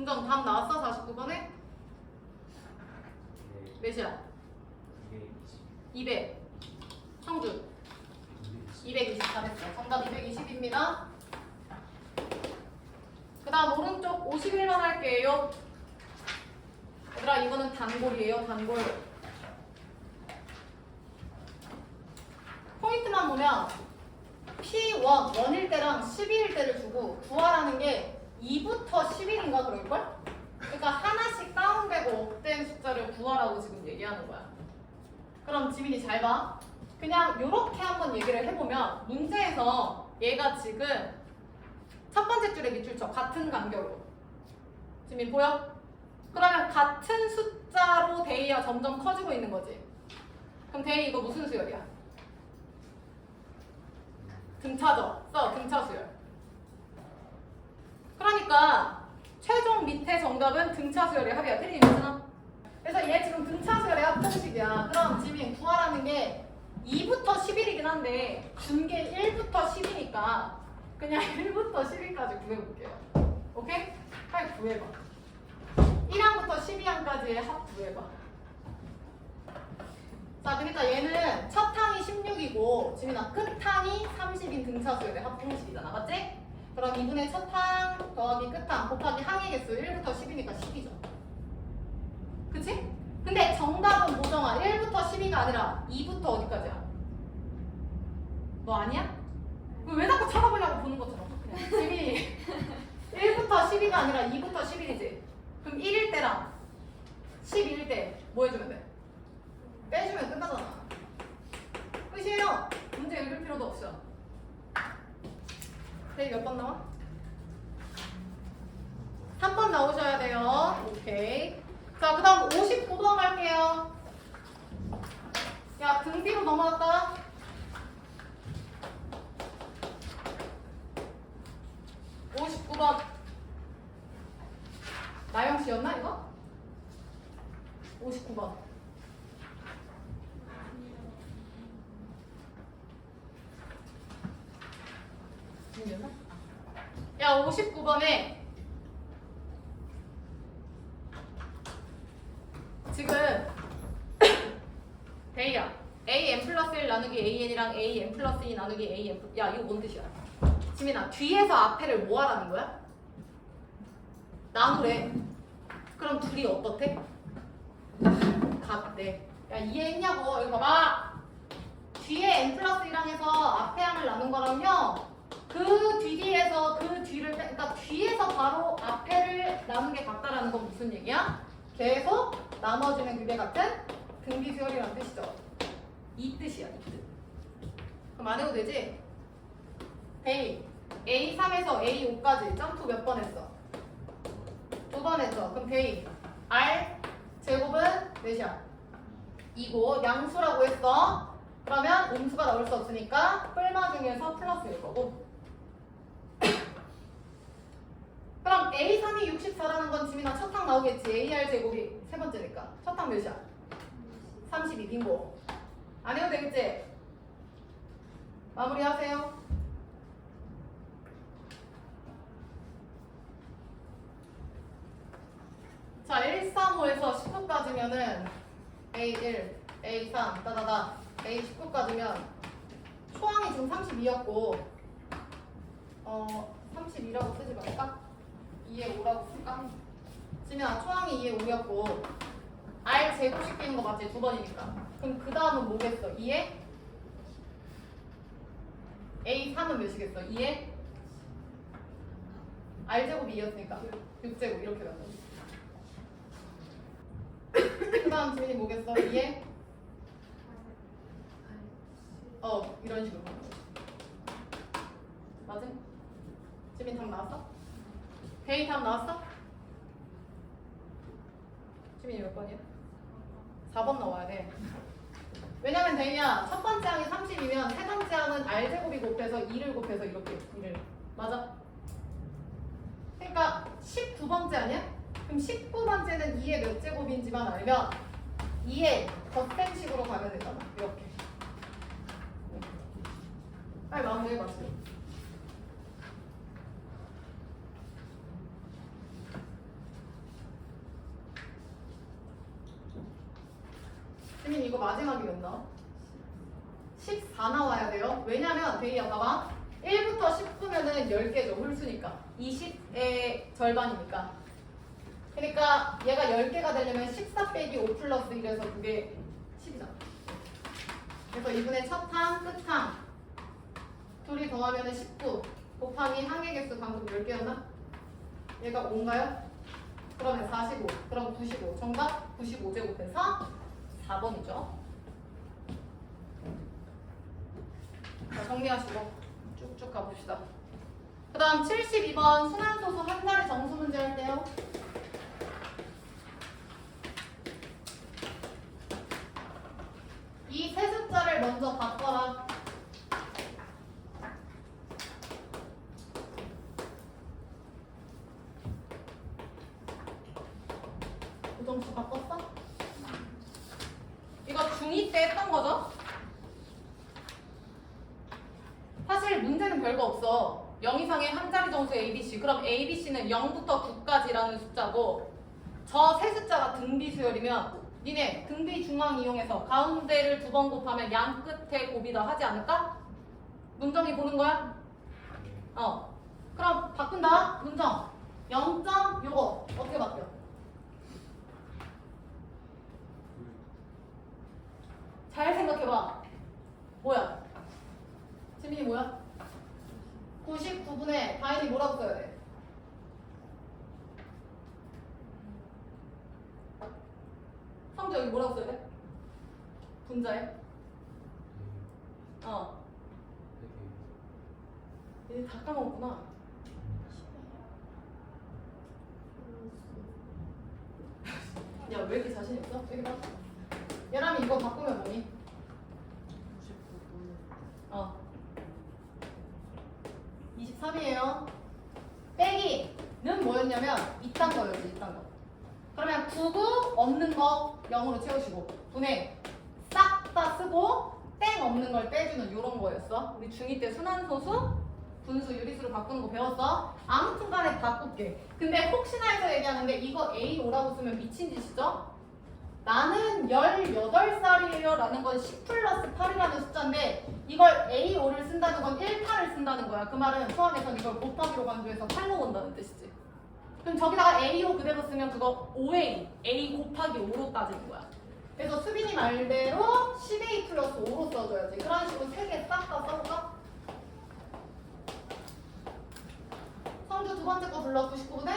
A: 은정 답 나왔어? 49번에? 몇이야? 200. 성준 220 잘했어. 정답 220입니다. 그 다음 오른쪽 51번 할게요. 얘들아 이거는 단골이에요. 단골. 포인트만 보면 P1, 1일 때랑 12일 때를 주고 구하라는 게 2부터 10일인가 그럴걸? 그러니까 하나씩 다운되고 업된 숫자를 구하라고 지금 얘기하는 거야. 그럼 지민이 잘 봐. 그냥 이렇게 한번 얘기를 해보면 문제에서 얘가 지금 첫 번째 줄에 밑줄 쳐. 같은 간격으로. 지민 보여? 그러면 같은 숫자로 데이가 점점 커지고 있는 거지. 그럼 데이 이거 무슨 수열이야? 등차죠. 써. 등차 수열. 그러니까 최종 밑에 정답은 등차 수열의 합이야. 틀린 이미지나? 그래서 얘 지금 등차 수열의 합정식이야. 그럼 지민 구하라는 게 2부터 10일이긴 한데 준 게 1부터 10이니까 그냥 1부터 10일까지 구해볼게요. 오케이? 빨리 구해봐. 1항부터 12항까지의 합 구해봐. 자, 그러니까 얘는 첫 항이 16이고 지민아 끝항이 30인 등차수열의 합공식이잖아. 맞지? 그럼 2분의 첫 항 더하기 끝항 곱하기 항의 개수 1부터 10이니까 10이죠. 그치? 근데 정답은 뭐정아? 1부터 12가 아니라 2부터 어디까지야? 너 아니야? 왜 자꾸 쳐다보려고 보는 것처럼 그냥 지민이 1부터 12가 아니라 2부터 11이지? 그럼 1일 때랑 11일 때 뭐 해주면 돼? 빼주면 끝나잖아. 끝이에요. 문제 읽을 필요도 없어. 데이 몇 번 나와? 3번 나오셔야 돼요. 오케이. 자, 그 다음 59번 갈게요. 야, 등 뒤로 넘어갔다. 59번. 나영 씨였나, 이거? 59번. 야, 59번에 지금 데이야 AN 플러스 1 나누기 AN이랑 AN 플러스 2 나누기 AN 야 이거 뭔 뜻이야? 지민아 뒤에서 앞에를 뭐 하라는 거야? 나누래. 그럼 둘이 어떻대? 같대. 야 이해했냐고. 이거 봐봐. 뒤에 N 플러스 1이랑 해서 앞에 항을 나눈 거랑요 그 뒤에서 그 뒤를 그러니까 뒤에서 바로 앞에를 나눈 게 같다라는 건 무슨 얘기야? 계속 나눠지는 그게 같은 등비수열이라는 뜻이죠. 이 뜻이야, 이 뜻. 그럼 안 해도 되지? 데이 A3에서 A5까지 점프 몇 번 했어? 2번 했죠. 그럼 데이 R 제곱은 몇이야? 2고 양수라고 했어. 그러면 음수가 나올 수 없으니까 뿔마 중에서 플러스일 거고. 그럼 A3이 64라는 건 지민아 첫 항 나오겠지. AR 제곱이 세 번째니까. 첫 항 몇이야? 32 빙고. 안 해도 되겠지? 마무리하세요. 자, 135에서 19까지면은 A1, A3, 따다다 A19까지면 초항이 지금 32였고 32라고 쓰지 말까? 2에 5라고 쓸까? 지민아 초항이 2에 5였고 R 제곱 시키는 거 맞지? 2번이니까. 그럼 그 다음은 뭐겠어? 2에 A3은 몇이겠어? 2에 R 제곱이 2였으니까 6제곱 이렇게 되는 거지. 그 다음 지민이 뭐겠어? 2에 이런 식으로 가는 거지. 맞지? 지민 답 나왔어? 데이 답 나왔어? 지민이 몇 번이야? 4번 나와야 돼. 왜냐면 데이야 첫 번째 항이 30이면 세 번째 항은 R제곱이 곱해서 2를 곱해서 이렇게 2를 맞아? 그러니까 19번째 아니야? 그럼 19번째는 2의 몇 제곱인지만 알면 2의 덧셈식으로 가면 되잖아. 이렇게. 빨리 마무리해봐. 지민 이거 마지막이 몇 나와? 14 나와야 돼요. 왜냐면 데이야 봐봐. 1부터 10부면은 10개죠. 홀수니까. 20의 절반이니까. 그러니까 얘가 10개가 되려면 14 빼기 5 플러스 1에서 그게 10이잖아. 그래서 이분의 첫 항, 끝 항. 둘이 더하면은 19 곱하기 항의 개수 방금 10개였나? 얘가 5인가요? 그러면 45. 그럼 95. 정답 95제곱해서 4번이죠. 자, 정리하시고 쭉쭉 가봅시다. 그 다음 72번 순환소수 한 자리 정수 문제 할 때요. 이 세 숫자를 먼저 바꿔라. 고정수 바꿨어? 이거 중2 때 했던 거죠? 사실 문제는 별거 없어. 0 이상의 한 자리 정수 ABC. 그럼 ABC는 0부터 9까지라는 숫자고 저 세 숫자가 등비 수열이면 니네 등비 중앙 이용해서 가운데를 2번 곱하면 양 끝에 곱이다 하지 않을까? 문정이 보는 거야? 그럼 바꾼다. 문정 0점 요거 어떻게 바뀌어? 잘 생각해봐. 뭐야? 지민이 뭐야? 99분에 다인이 뭐라고 써야 돼? 성주 여기 뭐라고 써야 돼? 분자에? 얘 다 까먹었구나. 야, 왜 이렇게 자신 있어? 여기 봐. 얘라면 이거 바꾸면 뭐니? 23이에요. 빼기는 뭐였냐면 이딴 거였지, 이딴 거. 그러면 99 없는 거 0으로 채우시고 분해 싹 다 쓰고 땡 없는 걸 빼주는 이런 거였어. 우리 중2 때 순환소수, 분수, 유리수를 바꾸는 거 배웠어. 아무튼 간에 바꿀게. 근데 혹시나 해서 얘기하는데 이거 A5라고 쓰면 미친 짓이죠? 나는 18살이에요 라는 건 10 플러스 8이라는 숫자인데 이걸 A5를 쓴다는 건 18을 쓴다는 거야. 그 말은 수학에서는 이걸 곱하기로 강조해서 8로 온다는 뜻이지. 그럼 저기다가 A5 그대로 쓰면 그거 5A, A 곱하기 5로 따지는 거야. 그래서 수빈이 말대로 10A 플러스 5로 써줘야지. 그런 식으로 3개 싹 다 써볼까? 성주 두 번째 거 불러 99분에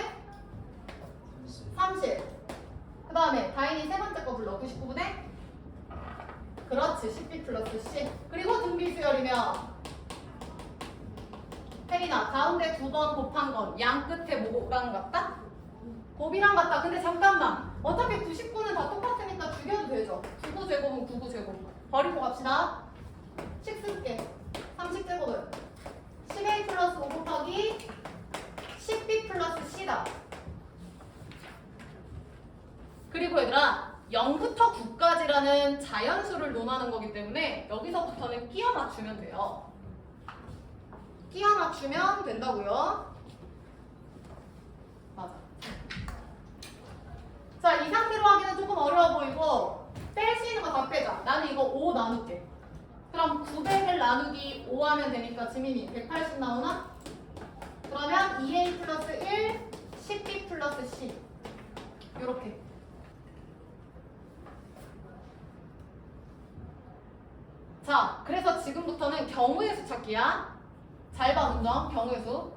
A: 30. 그 다음에 다인이 세 번째 거 불러 99분에 그렇지 10B 플러스 C. 그리고 등비 수열이면 혜린아 가운데 2번 곱한 건 양 끝에 뭐랑 같다? 곱이랑 같다. 근데 잠깐만 어차피 99는 다 똑같으니까 죽여도 되죠. 99제곱은 99제곱 버리고 갑시다. 식 쓸게. 30제곱은 10A 플러스 5 곱하기 10B 플러스 C다. 그리고 얘들아 0부터 9까지라는 자연수를 논하는 거기 때문에 여기서부터는 끼워 맞추면 돼요. 끼워 맞추면 된다고요. 맞아. 자, 이 상태로 하기는 조금 어려워 보이고 뺄 수 있는 거 다 빼자. 나는 이거 5 나눌게. 그럼 900을 나누기 5 하면 되니까 지민이 180 나오나? 그러면 2A 플러스 1, 10B 플러스 C 요렇게. 자, 그래서 지금부터는 경우의 수 찾기야. 잘 봐, 문정. 경우의 수.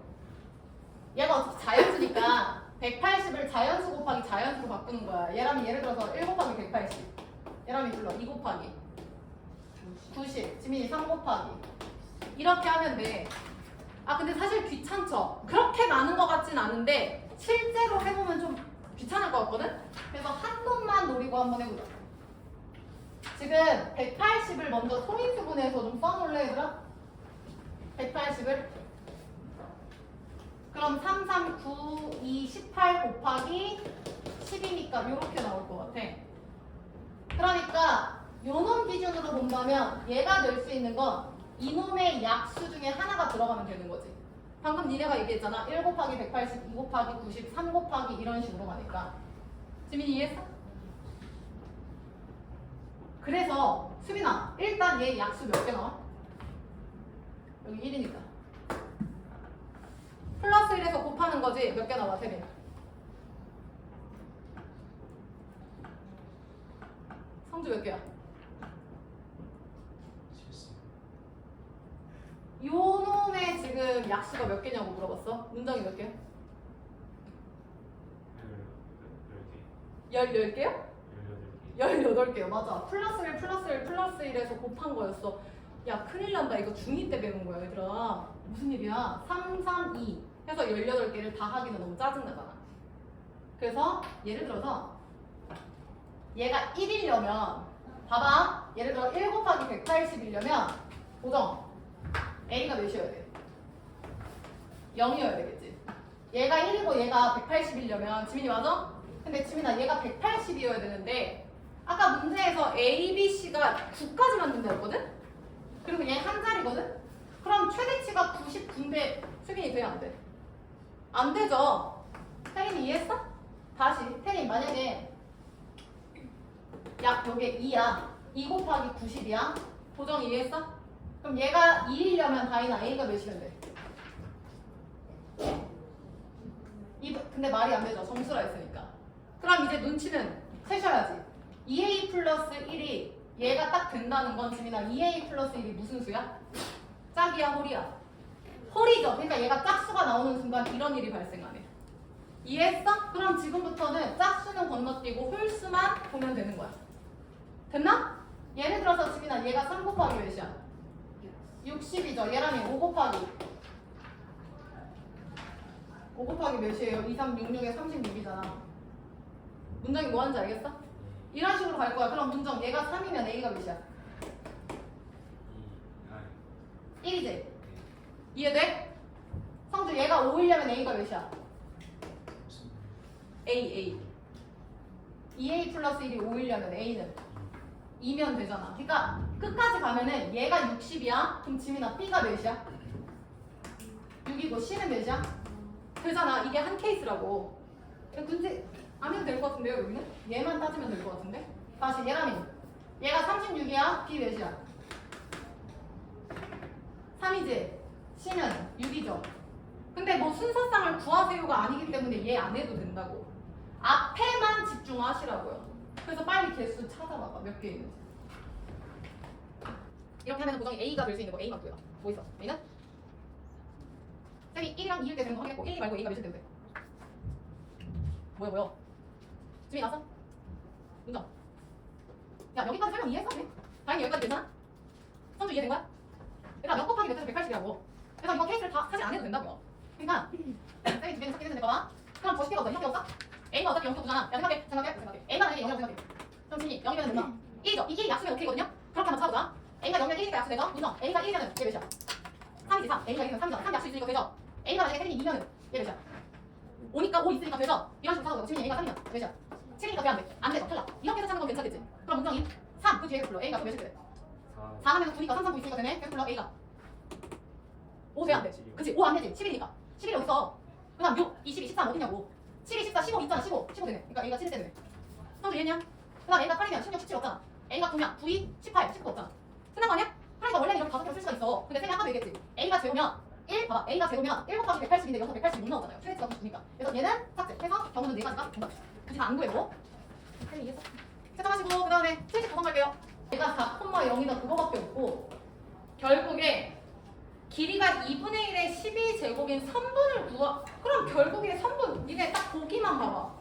A: 얘가 어차피 자연수니까 180을 자연수 곱하기 자연수로 바꾸는 거야. 얘라면 예를 들어서 1 곱하기 180. 얘라면 불러 2 곱하기 90. 지민이 3 곱하기. 이렇게 하면 돼. 아, 근데 사실 귀찮죠? 그렇게 많은 것 같진 않은데 실제로 해보면 좀 귀찮을 것 같거든? 그래서 한 놈만 노리고 한번 해보자. 지금 180을 먼저 소인수분해서 좀 써놓을래 얘들아? 180을 그럼 3, 3, 9, 2, 18 곱하기 10이니까 이렇게 나올 것 같아. 그러니까 요놈 기준으로 본다면 얘가 될 수 있는 건 이놈의 약수 중에 하나가 들어가면 되는 거지. 방금 니네가 얘기했잖아. 1 곱하기 180, 2 곱하기 90, 3 곱하기 이런 식으로 가니까. 지민이 이해했어? 그래서 수빈아 일단 얘 약수 몇 개 나와? 여기 1이니까 플러스 1에서 곱하는 거지. 몇 개 나와 태빈? 성주 몇 개야? 요 놈의 지금 약수가 몇 개냐고 물어봤어? 문정이 몇 개? 10개요? 18개요. 맞아. 플러스 1 플러스 1 플러스 1에서 곱한 거였어. 야 큰일 난다. 이거 중2 때 배운 거야 얘들아. 무슨 일이야? 3, 3, 2 해서 18개를 다 하기는 너무 짜증나잖아. 그래서 예를 들어서 얘가 1이려면 봐봐. 예를 들어 1 곱하기 180이려면 고정 A가 몇이어야 돼? 0이어야 되겠지. 얘가 1이고 얘가 180이려면 지민이 맞아? 근데 지민아 얘가 180이어야 되는데 아까 문제에서 A, B, C가 9까지 맞는다였거든? 그리고 얘 한 자리거든? 그럼 최대치가 99인데 수빈이 돼? 안 돼? 안 되죠? 태린이 이해했어? 다시 태린 만약에 약 요게 2야 2 곱하기 90이야 고정 이해했어? 그럼 얘가 2이려면 다이나 A가 몇이면 돼? 근데 말이 안 되죠. 정수라 했으니까. 그럼 이제 눈치는 채셔야지. 2A 플러스 1이 얘가 딱 된다는 건 지민아 2A 플러스 1이 무슨 수야? 짝이야 홀이야? 홀이죠. 그러니까 얘가 짝수가 나오는 순간 이런 일이 발생하네. 이해했어? 그럼 지금부터는 짝수는 건너뛰고 홀수만 보면 되는 거야. 됐나? 예를 들어서 지민아 얘가 3 곱하기 몇이야? 60이죠. 얘랑이 5 곱하기 5 곱하기 몇이에요? 2, 3, 6, 6에 36이잖아. 문정이 뭐 하는지 알겠어? 이런 식으로 갈 거야. 그럼 문정 얘가 3이면 A가 몇이야? 1이지? 이해돼? 성주 얘가 5이려면 A가 몇이야? A 2A 플러스 1이 5이려면 A는 2면 되잖아. 그러니까 끝까지 가면은 얘가 60이야. 그럼 지민아 B가 몇이야? 6이고 C는 몇이야? 되잖아. 이게 한 케이스라고. 근데 안 해도 될 것 같은데요 여기는? 얘만 따지면 될 것 같은데? 다시 얘라면 얘가 36이야. B 몇이야? 3이지? C는 6이죠. 근데 뭐 순서상을 구하세요가 아니기 때문에 얘 안 해도 된다고. 앞에만 집중하시라고요. 그래서 빨리 개수 찾아봐봐. 몇 개 있는지. 이렇게 하면 고정이 A가 될 수 있는 거 A만 구해봐. 뭐 있어? A는? 쌤이 1이랑 2일 때 되는 거 확인했고 1, 2 말고 A가 몇일 때도 돼. 뭐야 지민이 나왔어? 문정 야 여기까지 설명 이해했어? 다행히 여기까지 괜찮아? 성주 이해된 거야? 일단 몇 곱하기 몇에서 180이라고. 그래서 이거 케이스를 다 사실 안 해도 된다고요. 그러니까 쌤이 주변에 찾긴 했는데 봐봐. 그럼 거시기가 없어. 이렇게 없어? A가 어차피 0이 없잖아. 야 생각해. A가 만약에 0이라고 생각해. 그럼 지민이 0이면 된다. 1이죠. 이게 약수면 오케이거든요? 그렇게 한번 찾아보자. A가 0이면 1이니까 약수 되죠? 문정 A가 1이면 얘 몇이야? 3이지 3. A가 1이면 3이잖아. 3 약수 있으니까 되죠? A가 만약에 태린이 2면은 얘 몇이야? 5니까 5 있으니까 되죠? 이런 식으로 찾아보자. 지민이 A가 3이면 몇이야? 7이니까 돼 안 돼? 안 돼. 탈락. 이렇게 해서 찾는 건 괜찮겠지? 그럼 문정이 3. 그 뒤에 불러. A가 몇일 때 돼? 4 하면 9니까 3, 3, 9 있으니까 되네. 계속 불러. A가 5 돼 안 돼? 그치? 5 안 되지? 11이니까 11이 어딨어? 그 다음 6, 22, 13 어딨냐고. 7이 14, 15 있잖아. 15 되네. 그러니까 A가 7일 때 되네. 성주 이해했냐? 그 다음 A가 8이면 16, 17 없잖아. A가 9면 9, 2, 18, 19 없잖아. 끝난 거 아니야? 그러니까 원래는 이렇게 5개로 쓸 수가 있어. 근데 쌤이 아까도 얘기했지. A가 제로면 1, 봐봐. A가 제로면 1 곱하기 180인데 여기서 180 못 나오잖아요. 최대치가 99니까. 그래서 얘는 삭제. 해서 경우는 4가지가 정답. 굳이 다 안 구해도. 쌤이 이해했어? 채점하시고 그 다음에 79번 갈게요. 얘가 4,0이다 그거밖에 없고 결국에 길이가 2분의 1의 12제곱인 3분을 구하. 그럼 결국에 3분 니네 딱 보기만 봐봐.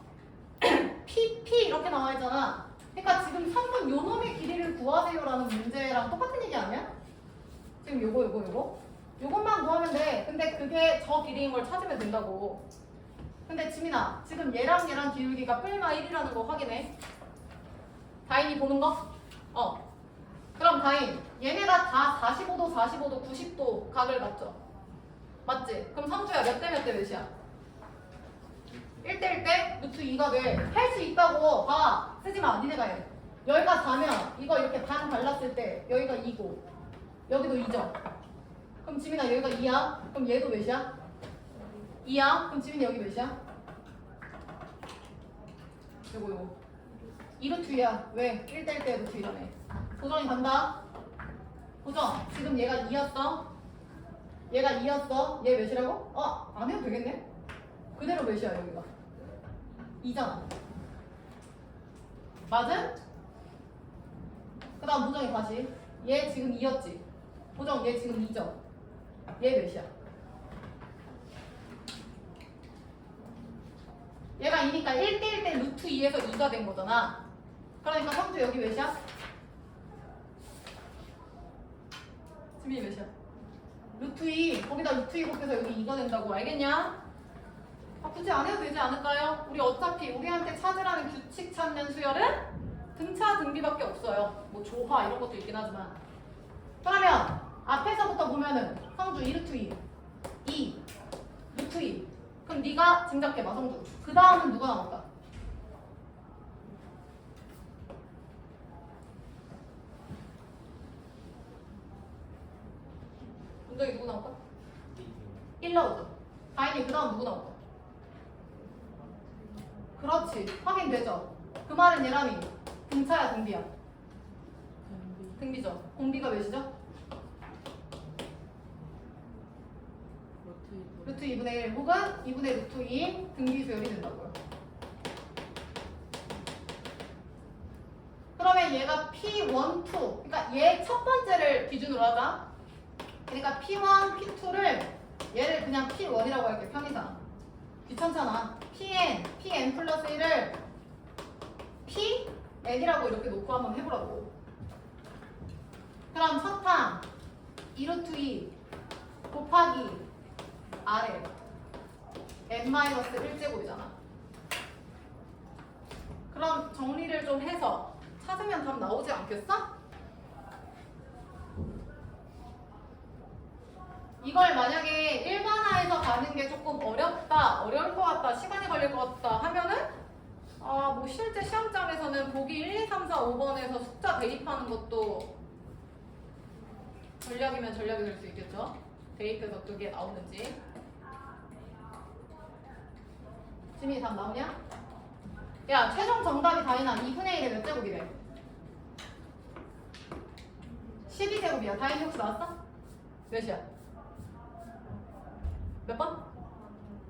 A: PP 이렇게 나와 있잖아. 그러니까 지금 3분 요 놈의 길이를 구하세요라는 문제랑 똑같은 얘기 아니야? 지금 요것만 구하면 돼. 근데 그게 저 길이인 걸 찾으면 된다고. 근데 지민아 지금 얘랑 기울기가 뿔마 1이라는 거 확인해. 다인이 보는 거? 그럼 다인 얘네가 다 45도, 90도 각을 맞죠? 맞지? 그럼 성주야 몇 대 몇이야? 1대 1대 루트 2가 돼. 할 수 있다고. 봐. 쓰지마. 니네가 해. 여기가 4면 이거 이렇게 반 발랐을 때 여기가 2고 여기도 2죠. 그럼 지민아 여기가 2야. 그럼 얘도 몇이야? 2야. 그럼 지민이 여기 몇이야? 요거 2루트 2야. 왜? 1대1 때 루트 2라네. 고정이 간다. 고정. 지금 얘가 2였어. 얘가 2였어. 얘 몇이라고? 안 해도 되겠네? 그대로 몇이야, 여기가? 2잖아. 맞음? 그 다음 보정이 다시. 얘 지금 2였지? 보정, 얘 지금 2죠? 얘 몇이야? 얘가 2니까 1대1 때 루트 2에서 2가 된 거잖아. 그러니까 성주 여기 몇이야? 지민이 몇이야? 루트 2. 거기다 루트 2 곱해서 여기 2가 된다고. 알겠냐? 굳이 안 해도 되지 않을까요? 우리 어차피 우리한테 찾으라는 규칙 찾는 수열은 등차 등비밖에 없어요. 뭐 조화 이런 것도 있긴 하지만. 그러면 앞에서부터 보면은 성주 2루트 2 루트 2. 그럼 네가 짐작해봐 성주. 그 다음은 누가 남았다? 문정이 누구 나올까? 1 나오죠. 다행히 그 다음 누구 나올까? 그렇지. 확인되죠? 그 말은 예람이 등차야 등비야? 등비죠. 공비가 몇이죠? 루트 2분의 1 혹은 2분의 루트 2 등비 수열이 된다고요. 그러면 얘가 P1, 2 그러니까 얘 첫 번째를 기준으로 하자. 그러니까 P1, P2를 얘를 그냥 P1이라고 할게. 편의상 귀찮잖아. Pn 플러스 1을 Pn이라고 이렇게 놓고 한번 해보라고. 그럼 첫항 2루트 2 곱하기 아래 n-1제곱이잖아. 그럼 정리를 좀 해서 찾으면 답 나오지 않겠어? 이걸 만약에 일반화해서 가는 게 조금 어렵다, 어려울 것 같다, 시간이 걸릴 것 같다 하면은 뭐 실제 시험장에서는 보기 1, 2, 3, 4, 5번에서 숫자 대입하는 것도 전략이면 전략이 될 수 있겠죠? 대입해서 그게 나오는지. 지민이 답 나오냐? 야, 최종 정답이 다인아 2분의 1에 몇 제곱이래? 12제곱이야. 다인이 혹시 나왔어? 몇이야? 몇 번?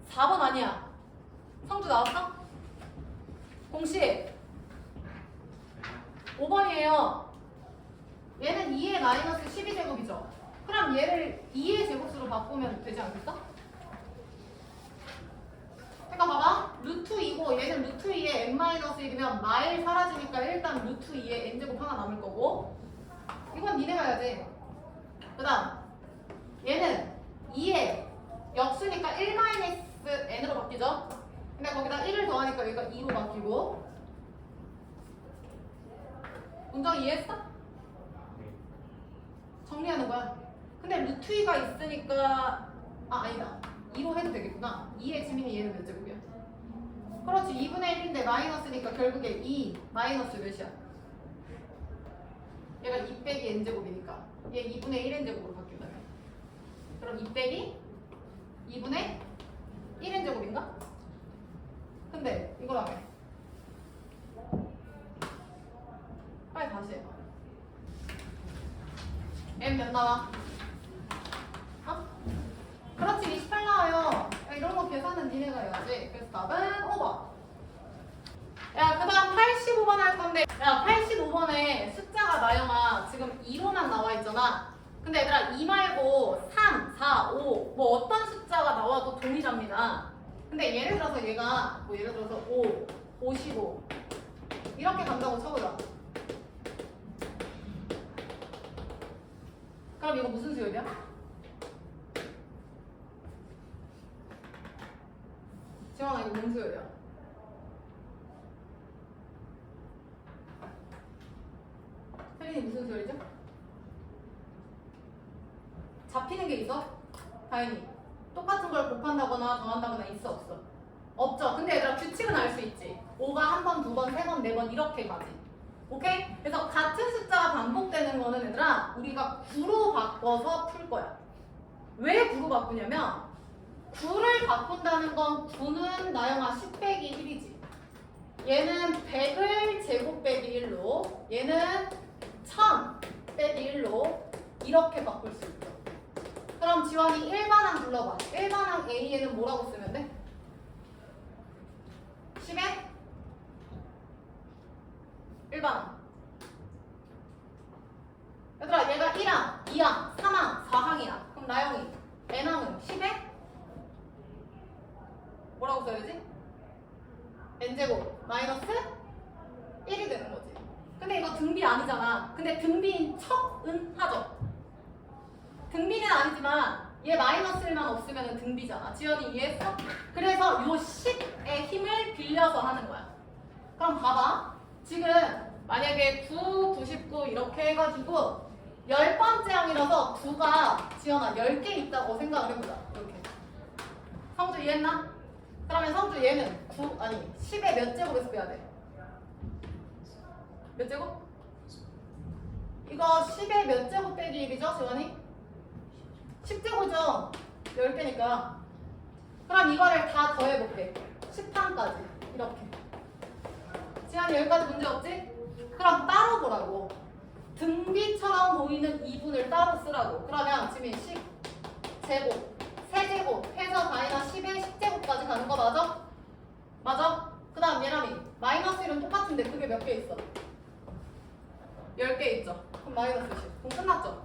A: 4번 아니야. 성주 나왔어? 공식 5번이에요. 얘는 2의 마이너스 12제곱이죠. 그럼 얘를 2의 제곱수로 바꾸면 되지 않겠어? 그러니까 봐봐. 루트 2고 얘는 루트 2의 n-1이면 마일 사라지니까 일단 루트 2의 n제곱 하나 남을 거고, 이건 니네가 해야지. 그 다음 얘는 2의 역수니까 1-n으로 바뀌죠. 근데 거기다 1을 더하니까 여기가 2로 바뀌고. 문정 이해했어? 정리하는 거야. 근데 루트 2가 있으니까 아니다. 2로 해도 되겠구나. 2의 지민이 얘는 몇 제곱이야? 그렇지. 2분의 1인데 마이너스니까 결국에 2 마이너스 몇이야? 얘가 2 빼기 n제곱이니까 얘 2분의 1n제곱으로 바뀐다면 그럼 2 빼기 2분의 1n제곱인가? 근데 이거라며. 빨리 다시 해봐. n 몇 나와? 어? 그렇지. 28 나와요. 야, 이런 거 계산은 니네가 해야지. 그래서 답은 5번. 야, 그 다음 85번 할 건데, 야, 85번에 숫자가 나영아 지금 2로만 나와 있잖아. 근데 얘들아 2 말고 3, 4, 5 뭐 어떤 숫자가 나와도 동일합니다. 근데 예를 들어서 얘가 뭐 예를 들어서 5, 55 이렇게 간다고 쳐보자. 그럼 이거 무슨 수열이야? 지원아 이거 뭔 수열이야? 혜린이 무슨 수열이죠? 잡히는 게 있어? 다행히 똑같은 걸 곱한다거나 더한다거나 있어 없어? 없죠. 근데 얘들아 규칙은 알 수 있지. 5가 한 번, 두 번, 세 번, 네 번 이렇게 가지. 오케이? 그래서 같은 숫자가 반복되는 거는 얘들아 우리가 9로 바꿔서 풀 거야. 왜 9로 바꾸냐면 9를 바꾼다는 건 9는 나영아 10 빼기 1이지. 얘는 100을 제곱 빼기 1로, 얘는 1000 빼기 1로 이렇게 바꿀 수 있죠. 그럼 지원이 일반항 불러봐. 일반항 A에는 뭐라고 쓰면 돼? 10에 일반항. 얘들아 얘가 1항, 2항, 3항, 4항이야. 그럼 나영이 N항은 10에 뭐라고 써야 되지? N제곱 마이너스 1이 되는 거지. 근데 이거 등비 아니잖아. 근데 등비인 척은 하죠. 등비는 아니지만 얘 마이너스 1만 없으면 등비잖아. 지연이 이해했어? 그래서 요 10의 힘을 빌려서 하는 거야. 그럼 봐봐. 지금 만약에 9, 99 이렇게 해가지고 10번째 항이라서 9가 지연아 10개 있다고 생각을 해보자. 이렇게. 성주 이해했나? 그러면 성주 얘는 9, 아니 10의 몇 제곱에서 빼야 돼? 몇 제곱? 이거 10의 몇 제곱 빼기 1이죠 지원이? 10제곱이죠? 10개니까. 그럼 이거를 다 더해볼게. 10항까지 이렇게. 지원이 여기까지 문제 없지? 그럼 따로 보라고. 등비처럼 보이는 2분을 따로 쓰라고. 그러면 지금 10제곱 세제곱 해서 마이너스 10에 10제곱까지 가는 거 맞아? 맞아? 그 다음 예람이 마이너스 1은 똑같은데 그게 몇 개 있어? 10개 있죠? 그럼 마이너스 10 그럼 끝났죠?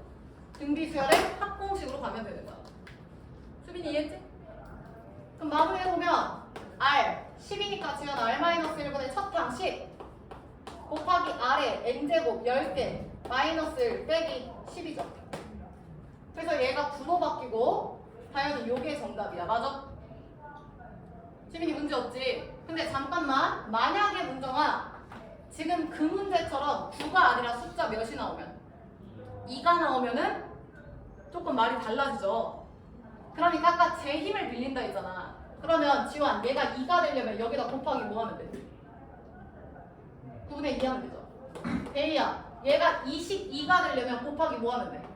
A: 등비수열의 합공식으로 가면 되는 거야. 수빈이 이해했지? 그럼 마무리해보면 R 10이니까 지연 R-1분의 첫 항 10 곱하기 R의 N제곱 10개 마이너스 1 빼기 10이죠. 그래서 얘가 9로 바뀌고 당연히 요게 정답이야. 맞아? 지민이 문제 없지? 근데 잠깐만 만약에 문정아 지금 그 문제처럼 9가 아니라 숫자 몇이 나오면 2가 나오면은 조금 말이 달라지죠. 그러니까 아까 제 힘을 빌린다 했잖아. 그러면 지환 얘가 2가 되려면 여기다 곱하기 뭐 하면 돼? 9분의 2 하면 되죠. A야 얘가 22가 되려면 곱하기 뭐 하면 돼?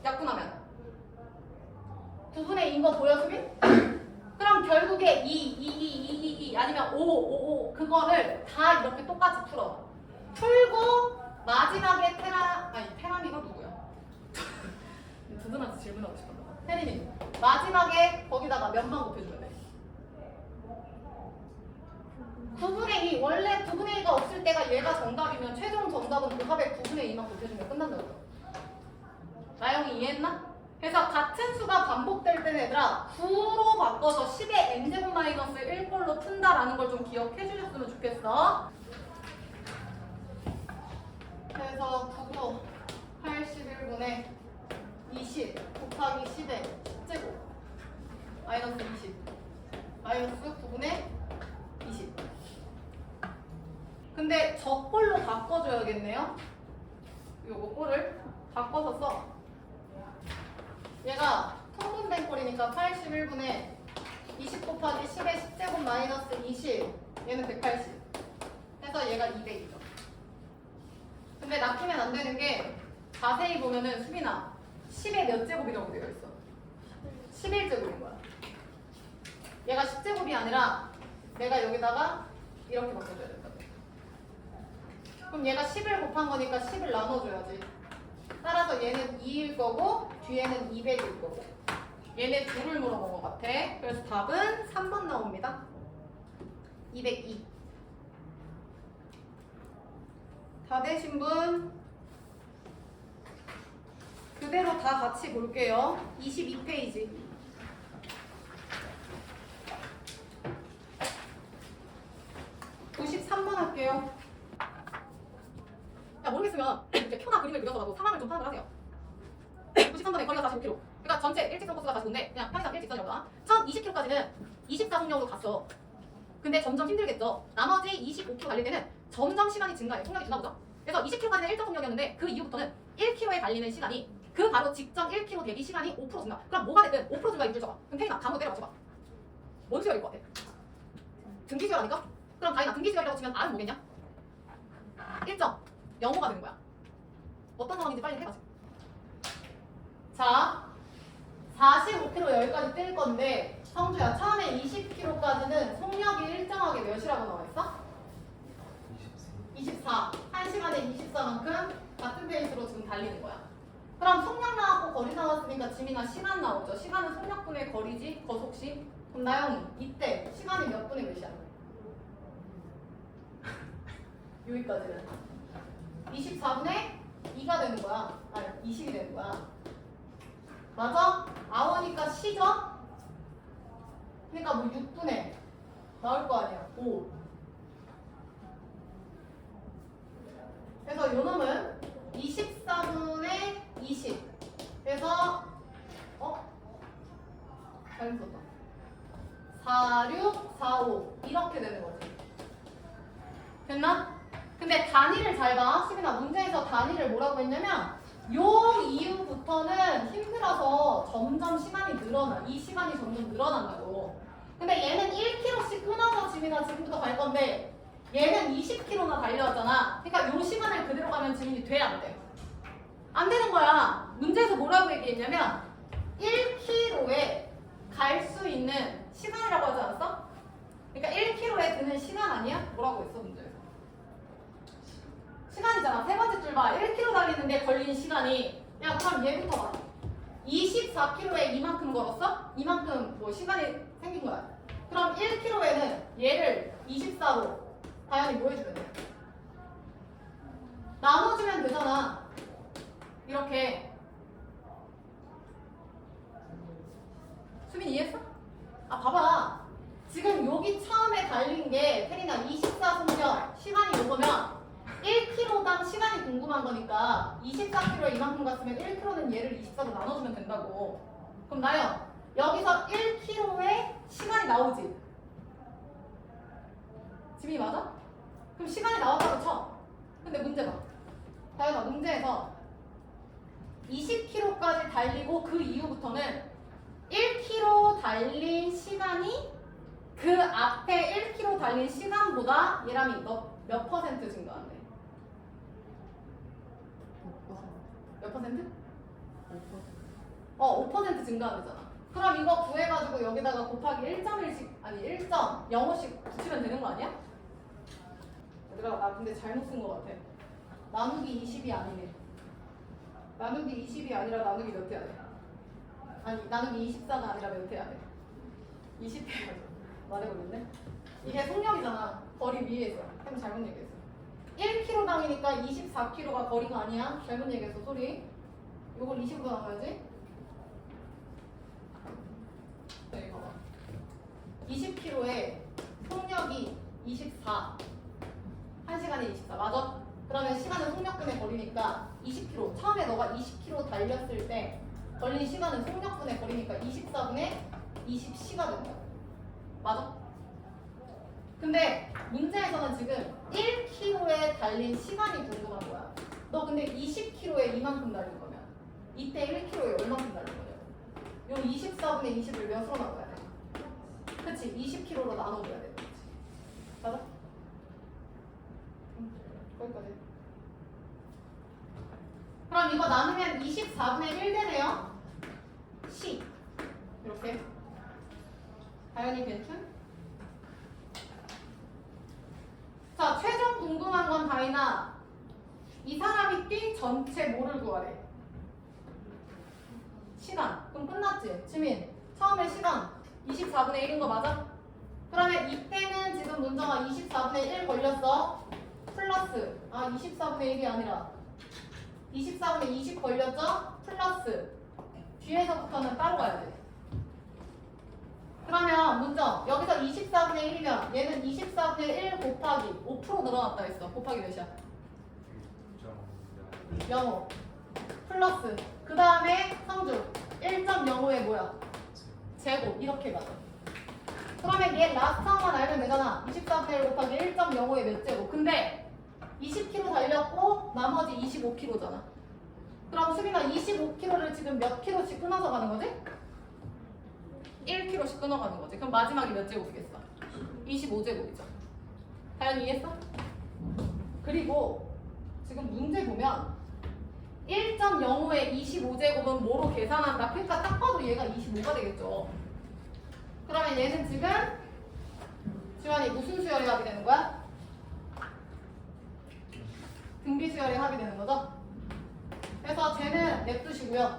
A: 약분하면 9분의 2인 거 보여 수빈? 그럼 결국에 2 아니면 5 그거를 다 이렇게 똑같이 풀어. 풀고 마지막에 테라미가 누구야? 두 분한테 질문하고 싶었나 봐. 테리님 마지막에 거기다가 몇만 곱해주면 돼? 9분의 2 원래 9분의 2가 없을 때가 얘가 정답이면 최종 정답은 그 합의 9분의 2만 곱해주면 끝난다고. 나영이 이해했나? 그래서 같은 수가 반복될 때는 얘들아 9로 바꿔서 10의 n제곱 마이너스 1꼴로 푼다라는 걸 좀 기억해 주셨으면 좋겠어. 그래서 9로 81분의 20 곱하기 10의 10제곱 마이너스 20 마이너스 9분의 20. 근데 저 꼴로 바꿔줘야겠네요. 요거 꼴을 바꿔서 써. 얘가 통분된 꼴이니까 81분의 20 곱하기 10의 10제곱 마이너스 20 얘는 180 해서 얘가 200이죠. 근데 낚이면 안 되는 게 자세히 보면은 수빈아 10의 몇 제곱이라고 되어 있어? 11제곱인 거야. 얘가 10제곱이 아니라 내가 여기다가 이렇게 바꿔줘야 된다. 그럼 얘가 10을 곱한 거니까 10을 나눠줘야지. 따라서 얘는 2일 거고 뒤에는 200일 거고 얘네 둘을 물어본 것 같아. 그래서 답은 3번 나옵니다. 202. 다 되신 분 그대로 다 같이 볼게요. 22페이지. 할게요. 야, 모르겠으면 이제 표나 그림을 그려서라도 상황을 좀 파악을 하세요. 93번에 거리가 45km. 그러니까 전체 일직선 코스가 45인데 그냥 편의상 일직선이라고. 1020km까지는 24속력으로 갔어. 근데 점점 힘들겠죠. 나머지 25km 달릴 때는 점점 시간이 증가해. 속력이 주나 보죠. 그래서 20km까지는 1점 속력이었는데 그 이후부터는 1km에 달리는 시간이 그 바로 직전 1km 대비 시간이 5% 증가. 그럼 뭐가 됐든 5% 증가 이유를 줘봐. 그럼 태인아 감으로 때려 맞춰봐. 뭔 수열일 것 같아? 등기수열하니까? 그럼 다인아 등기수열이라고 치면 R은 뭐겠냐? 1점 0호가 되는 거야. 어떤 상황인지 빨리 해봐. 자 45km 여기까지 뛸 건데 성주야, 처음에 20km까지는 속력이 일정하게 몇이라고 나와 있어? 24. 1시간에 24만큼 같은 페이스로 지금 달리는 거야. 그럼 속력 나왔고 거리 나왔으니까 지민아 시간 나오죠. 시간은 속력분의 거리지, 거속시. 그럼 나영이 이때 시간이 몇 분의 몇이야? 여기까지는 24분의 2가 되는 거야. 아니 20이 되는 거야. 맞아? 아워니까 시죠? 그러니까 뭐 6분의 나올 거 아니야. 5. 그래서 요 놈은 24분의 20. 그래서 잘못 썼다. 4, 6, 4, 5 이렇게 되는 거지. 됐나? 근데 단위를 잘 봐. 수빈아, 문제에서 단위를 뭐라고 했냐면 요 이후부터는 힘들어서 점점 시간이 늘어나. 이 시간이 점점 늘어난다고. 근데 얘는 1km씩 끊어서 지민아 지금부터 갈 건데 얘는 20km나 달려왔잖아. 그러니까 요 시간을 그대로 가면 지민이 돼, 안 돼? 안 되는 거야. 문제에서 뭐라고 얘기했냐면 1km에 갈 수 있는 시간이라고 하지 않았어? 그러니까 1km에 드는 시간 아니야? 뭐라고 했어, 문제에서? 시간이잖아. 세 번째 줄 봐. 1km 달리는데 걸린 시간이. 야, 그럼 얘부터 봐. 24km에 이만큼 걸었어? 이만큼 뭐 시간이 생긴 거야. 그럼 1km에는 얘를 24로 다현이 뭐 해주면 돼? 나눠주면 되잖아. 이렇게. 수빈 이해했어? 아, 봐봐. 지금 여기 처음에 달린 게 태린아 24분경 시간이 요거면 1km당 시간이 궁금한 거니까 24km에 이만큼 갔으면 1km는 얘를 24로 나눠주면 된다고. 그럼 나연 여기서 1km에 시간이 나오지? 지민이 맞아? 그럼 시간이 나왔다고 쳐. 근데 문제 봐. 다현아, 문제에서 20km까지 달리고 그 이후부터는 1km 달린 시간이 그 앞에 1km 달린 시간보다 얘랑이 몇 퍼센트 증가한대? 몇 퍼센트? 5% 증가하잖아. 그럼 이거 구해가지고 여기다가 곱하기 1.1씩 아니 1.05씩 붙이면 되는 거 아니야? 얘들아, 나 근데 잘못 쓴 거 같아. 나누기 20이 아니네. 나누기 20이 아니라 나누기 몇 해야 돼? 아니 나누기 24가 아니라 몇 해야 돼? 20 해야죠. 말해버렸네. 이게 속력이잖아. 거리 위에 있어. 형 잘못 얘기했어. 1km당이니까 24km가 거리가 아니야. 잘못 얘기했어. 소리. 이걸 20으로 나눠야지. 여기 봐봐. 20km에 속력이 24. 1시간에 24. 맞아? 그러면 시간은 속력분의 거리니까 20km. 처음에 너가 20km 달렸을 때 걸린 시간은 속력분의 거리니까 24분의 20시가 된다. 맞아? 근데 문제에서는 지금 1km에 달린 시간이 궁금한 거야. 너 근데 20km에 이만큼 달린 거면 이때 1km에 얼마큼 달린 거냐고. 요 24분의 20을 몇으로 나눠야 돼? 그치? 20km로 나눠줘야 돼. 그치? 맞아? 거기까지. 그럼 이거 나누면 24분의 1 되네요. C. 이렇게. 다현이 괜찮? 자, 최종 궁금한 건 다이나 이 사람이 뛴 전체 뭐를 구하래? 시간. 그럼 끝났지? 지민, 처음에 시간 24분의 1인 거 맞아? 그러면 이때는 지금 문정아 24분의 1 걸렸어. 플러스 24분의 1이 아니라 24분의 20 걸렸죠? 플러스 뒤에서부터는 따로 가야 돼. 그러면 문정 여기서 24분의 1이면 얘는 24분의 1 곱하기 5% 늘어났다 했어. 곱하기 몇이야? 0.5 플러스 그 다음에 성주 1.05에 뭐야? 제곱 이렇게 가자. 그러면 얘 라스트만 알면 되잖아. 24분의 1 곱하기 1.05에 몇 제곱. 근데 20km 달렸고 나머지 25km잖아. 그럼 수빈아 25km를 지금 몇 킬로씩 끊어서 가는 거지? 1km씩 끊어가는 거지. 그럼 마지막이 몇 제곱이겠어? 25제곱이죠. 다현이 이해했어? 그리고 지금 문제 보면 1.05에 25제곱은 뭐로 계산한다? 그러니까 딱 봐도 얘가 25가 되겠죠. 그럼 그러면 얘는 지금 지환이 무슨 수열의 합이 되는 거야? 등비 수열의 합이 되는 거죠? 그래서 쟤는 냅두시고요.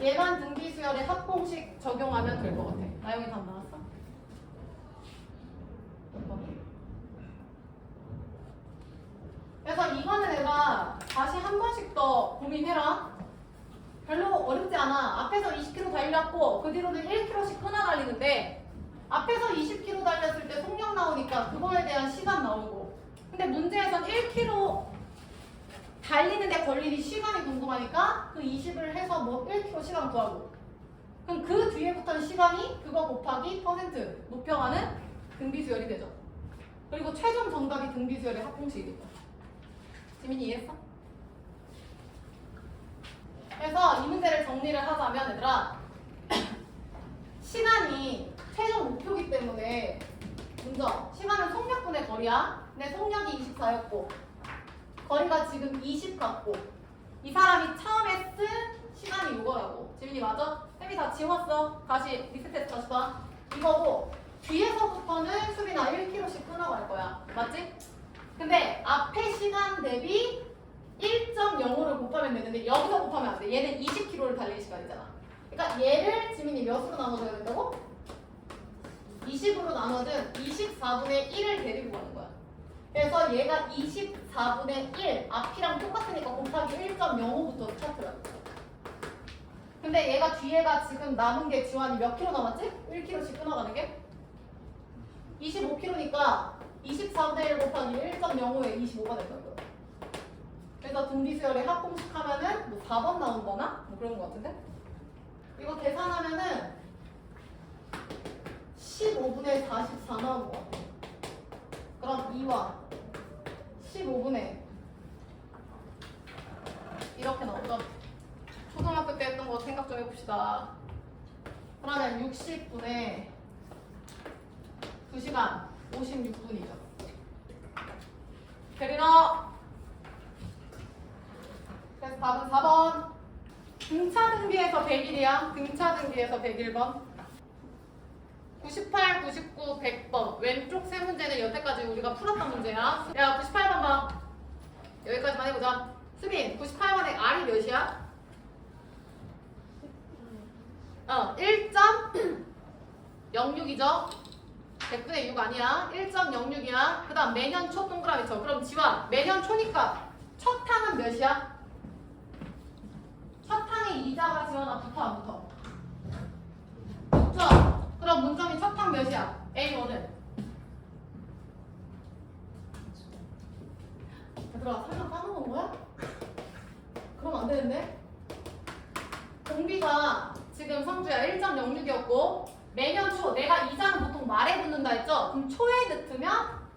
A: 얘만 등비 수열의 합 공식 적용하면 될 것 같아. 나영이 답 나왔어? 그래서 이거는 내가 다시 한 번씩 더 고민해라. 별로 어렵지 않아. 앞에서 20km 달렸고 그 뒤로는 1km씩 끊어 달리는데 앞에서 20km 달렸을 때 속력 나오니까 그거에 대한 시간 나오고 근데 문제에선 1km 달리는데 걸리는 시간이 궁금하니까 그 20을 해서 뭐 1km 시간 구하고 그럼 그 뒤에부터는 시간이 그거 곱하기 퍼센트 높여가는 등비수열이 되죠. 그리고 최종 정답이 등비수열의 합공식이겠죠. 지민이 이해했어? 그래서 이 문제를 정리를 하자면 얘들아 시간이 최종 목표이기 때문에 먼저 시간은 속력분의 거리야. 근데 속력이 24였고 거리가 지금 20 같고 이 사람이 처음에 쓴 시간이 이거라고. 지민이 맞아? 쌤이 다 지웠어. 다시 리셋해서 다시 봐. 이거고 뒤에서부터는 수빈아 1km씩 끊어갈 거야. 맞지? 근데 앞에 시간 대비 1.05를 곱하면 되는데 여기서 곱하면 안 돼. 얘는 20km를 달릴 시간이잖아. 그러니까 얘를 지민이 몇으로 나눠줘야 된다고? 20으로 나눠준 24분의 1을 데리고 가는 거야. 그래서 얘가 24분의 1 앞이랑 똑같으니까 곱하기 1.05부터 차트라. 근데 얘가 뒤에가 지금 남은 게 지환이 몇 킬로 남았지? 1km씩 끊어가는 게? 25km니까 24분의 1 곱하기 1.05에 25가 된다. 그래서 등비수열의 합공식 하면은 뭐 4번 나온다나? 뭐 그런 거 같은데? 이거 계산하면은 15분의 44 나온 거 같아. 그럼 2와 15분의 이렇게 나오죠? 초등학교 때 했던 거 생각 좀 해봅시다. 그러면 60분의 2시간 56분이죠. 데리러 그래서 답은 4번. 등차 등비에서 100일이야. 등차 등비에서 101번. 98, 99, 100번. 왼쪽 세 문제는 여태까지 우리가 풀었던 문제야. 야, 98번 봐. 여기까지만 해보자. 수빈, 98번의 R이 몇이야? 1.06이죠? 100분의 6 아니야. 1.06이야. 그 다음 매년 초 동그라미 쳐. 그럼 지환, 매년 초니까 첫 항은 몇이야? 첫 항의 이자가 지원아 붙어 안 붙어? 붙어. 그럼 문점이 첫 항 몇이야? A1은? 얘들아 설마 까먹은 거야? 그러면 안 되는데? 공비가 지금 성주야 1.06이었고 매년 초 내가 이자는 보통 말에 붙는다 했죠? 그럼 초에 넣으면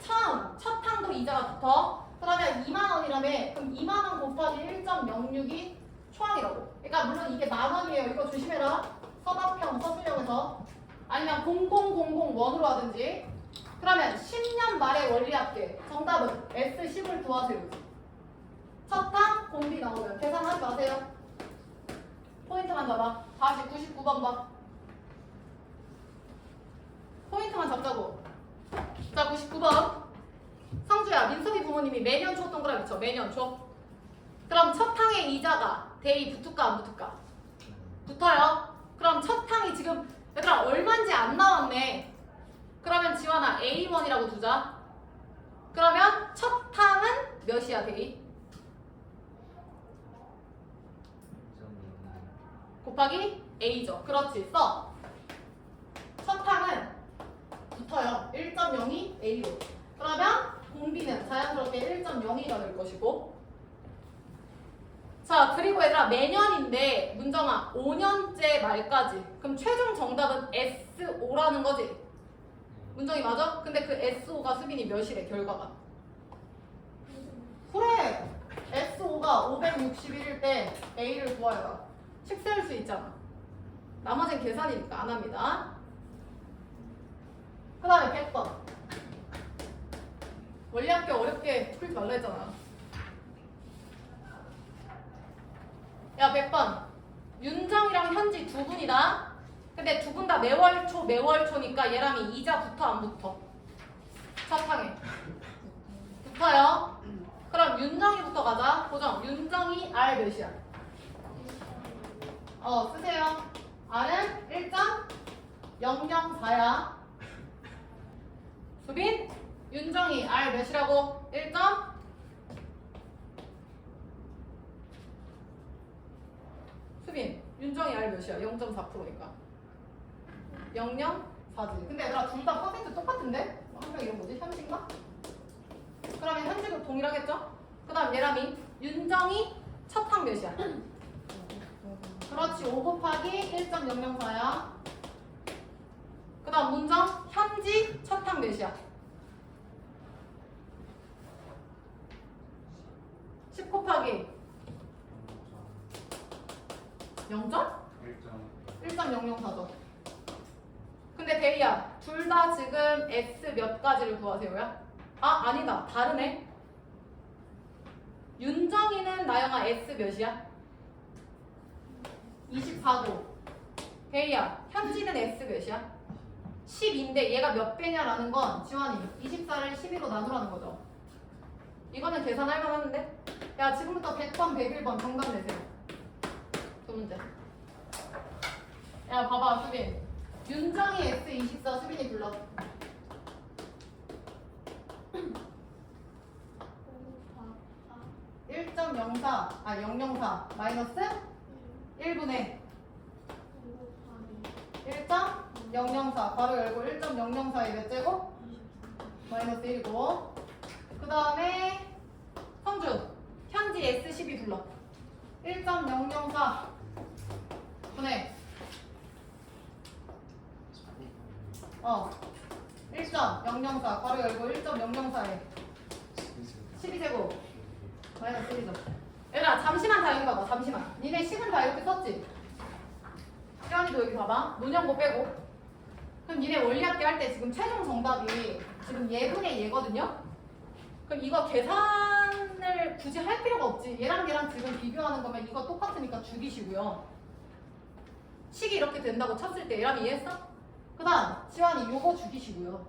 A: 처음 첫 항도 이자가 붙어. 그러면 2만원이라며 그럼 2만원 곱하기 1.06이 초항이라고. 그러니까 물론 이게 만원이에요. 이거 조심해라. 서답형 서술형에서 아니면 0000원으로 하든지. 그러면 10년 말의 원리합계 정답은 S10을 구하세요. 첫항 공비 나오면 계산하지 마세요. 포인트만 잡아. 다시 99번 봐. 포인트만 잡자고. 자 99번 성주야, 민석이 부모님이 매년 초 동그라미 쳐. 매년 초. 그럼 첫 항의 이자가 대이 붙을까 안 붙을까? 붙어요. 그럼 첫 항이 지금 얘들아 얼마인지 안 나왔네. 그러면 지환아 A1이라고 두자. 그러면 첫 항은 몇이야 대이? 곱하기 A죠. 그렇지. 써. 첫 항은 붙어요. 1.02 A로. 그러면 공비는 자연스럽게 1.02가 될 것이고. 자, 그리고 얘들아 매년인데 문정아 5년째 말까지. 그럼 최종 정답은 S5라는 거지. 문정이 맞아? 근데 그 S5가 수빈이 몇이래 결과가? 그래. S5가 561일 때 A를 구하여라. 식세울 수 있잖아. 나머지는 계산이니까 안 합니다. 그 다음에 100번. 원리합계 어렵게 풀지 말라 했잖아. 야 100번. 윤정이랑 현지 두 분이다. 근데 두 분 다 매월초니까 얘랑이 이자 붙어 안 붙어? 첫 항에 붙어요. 그럼 윤정이부터 가자. 고정. 윤정이 R 몇이야? 쓰세요. R은 1.004야. 수빈, 윤정이 R 몇이라고? 1. 수빈, 윤정이 R 몇이야? 0.4%니까 0.04지. 근데 얘들아 둘 다 퍼센트 똑같은데? 항상 이런 거지? 현지인가? 그러면 현지도 동일하겠죠? 그 다음 예람이 윤정이 첫 항 몇이야? 그렇지. 5 곱하기 1.004야. 그 다음 문정 현지 첫 항 몇이야? 10 곱하기 0점? 1.004죠. 근데 대희야 둘 다 지금 S 몇 가지를 구하세요야? 아니다. 다르네. 윤정이는 나영아 S 몇이야? 24고. 대희야 현지는 S 몇이야? 12인데 얘가 몇 배냐라는 건 지환이 24를 12로 나누라는 거죠. 이거는 계산할 만한데? 야 지금부터 100번 101번 정답 내세요. 두 문제. 야 봐봐 수빈. 윤정이 S24 수빈이 불러. 004 마이너스 1분의 1.004 바로 열고 1.004의 몇 제곱? 마이너스 1이고. 그 다음에 성준 현지 S12 불러. 1.004 분의 1.004 바로 열고 1.004에 12제곱 마이너스 1이죠. 얘들아 잠시만 다 여기 봐봐. 잠시만. 니네 식은 다 이렇게 썼지? 태연이도 여기 봐봐. 논연고 빼고. 그럼 니네 원리합계 할 때 지금 최종 정답이 지금 얘분의 얘거든요? 그럼 이거 계산을 굳이 할 필요가 없지. 얘랑 지금 비교하는 거면 이거 똑같으니까 죽이시고요. 식이 이렇게 된다고 쳤을 때 얘랑 이해했어? 그 다음 지환이 요거 죽이시고요.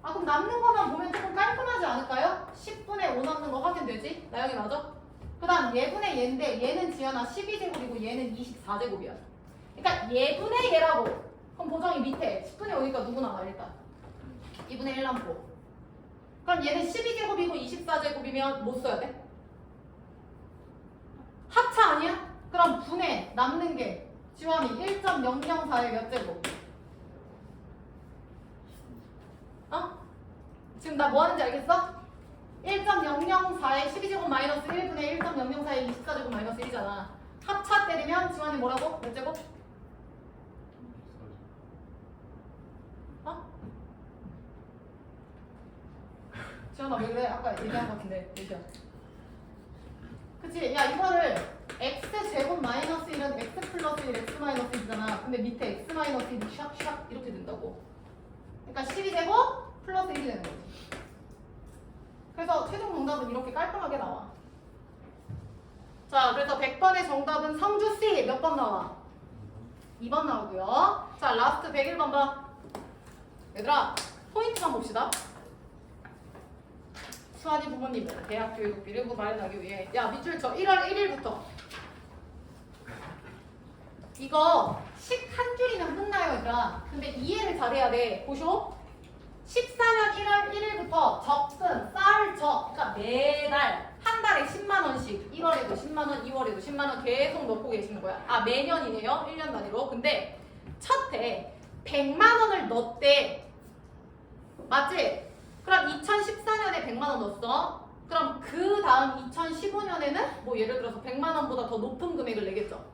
A: 그럼 남는 거만 보면 조금 깔끔하지 않을까요? 10분의 5 남는 거 확인되지? 나영이 맞아? 그 다음 얘분의 얘인데 얘는 지연아 12제곱이고 얘는 24제곱이야. 그러니까 얘분의 얘라고. 그럼 보정이 밑에 10분의 5니까 누구 나와 일단? 2분의 1 남고. 그럼 얘는 12제곱이고 24제곱이면 뭐 써야 돼? 합차 아니야? 그럼 분의 남는 게 지원이 1.004의 몇 제곱? 지금 나 뭐 하는지 알겠어? 1.004의 12제곱 마이너스 1분의 1.004의 24제곱 마이너스 1이잖아. 합차 때리면 지원이 뭐라고? 몇 제곱? 지원아 왜 그래? 아까 얘기한 것 같은데 몇이야? 그치? 야 이거를 x제곱 마이너스 1은 x 플러스 1 x 마이너스 1이잖아. 근데 밑에 x 마이너스 1이 샥샥 이렇게 된다고. 그러니까 12제곱 플러스 1이 되는 거지. 그래서 최종 정답은 이렇게 깔끔하게 나와. 자, 그래서 100번의 정답은 성주 C 몇 번 나와? 2번 나오고요. 자, 라스트 101번 봐. 얘들아, 포인트만 봅시다. 수환이 부모님 대학 교육비를 마련하기 위해 밑줄 쳐. 1월 1일부터 이거 식 한 줄이면 끝나요 얘들아. 근데 이해를 잘해야 돼. 보쇼. 14년 1월 1일부터 적금, 쌀 적. 그러니까 매달 한 달에 10만 원씩 1월에도 10만 원, 2월에도 10만 원 계속 넣고 계시는 거야. 매년이네요. 1년 단위로. 근데 첫 해 100만 원을 넣었대. 맞지? 그럼 2014년에 100만 원 넣었어. 그럼 그 다음 2015년에는 뭐 예를 들어서 100만 원보다 더 높은 금액을 내겠죠.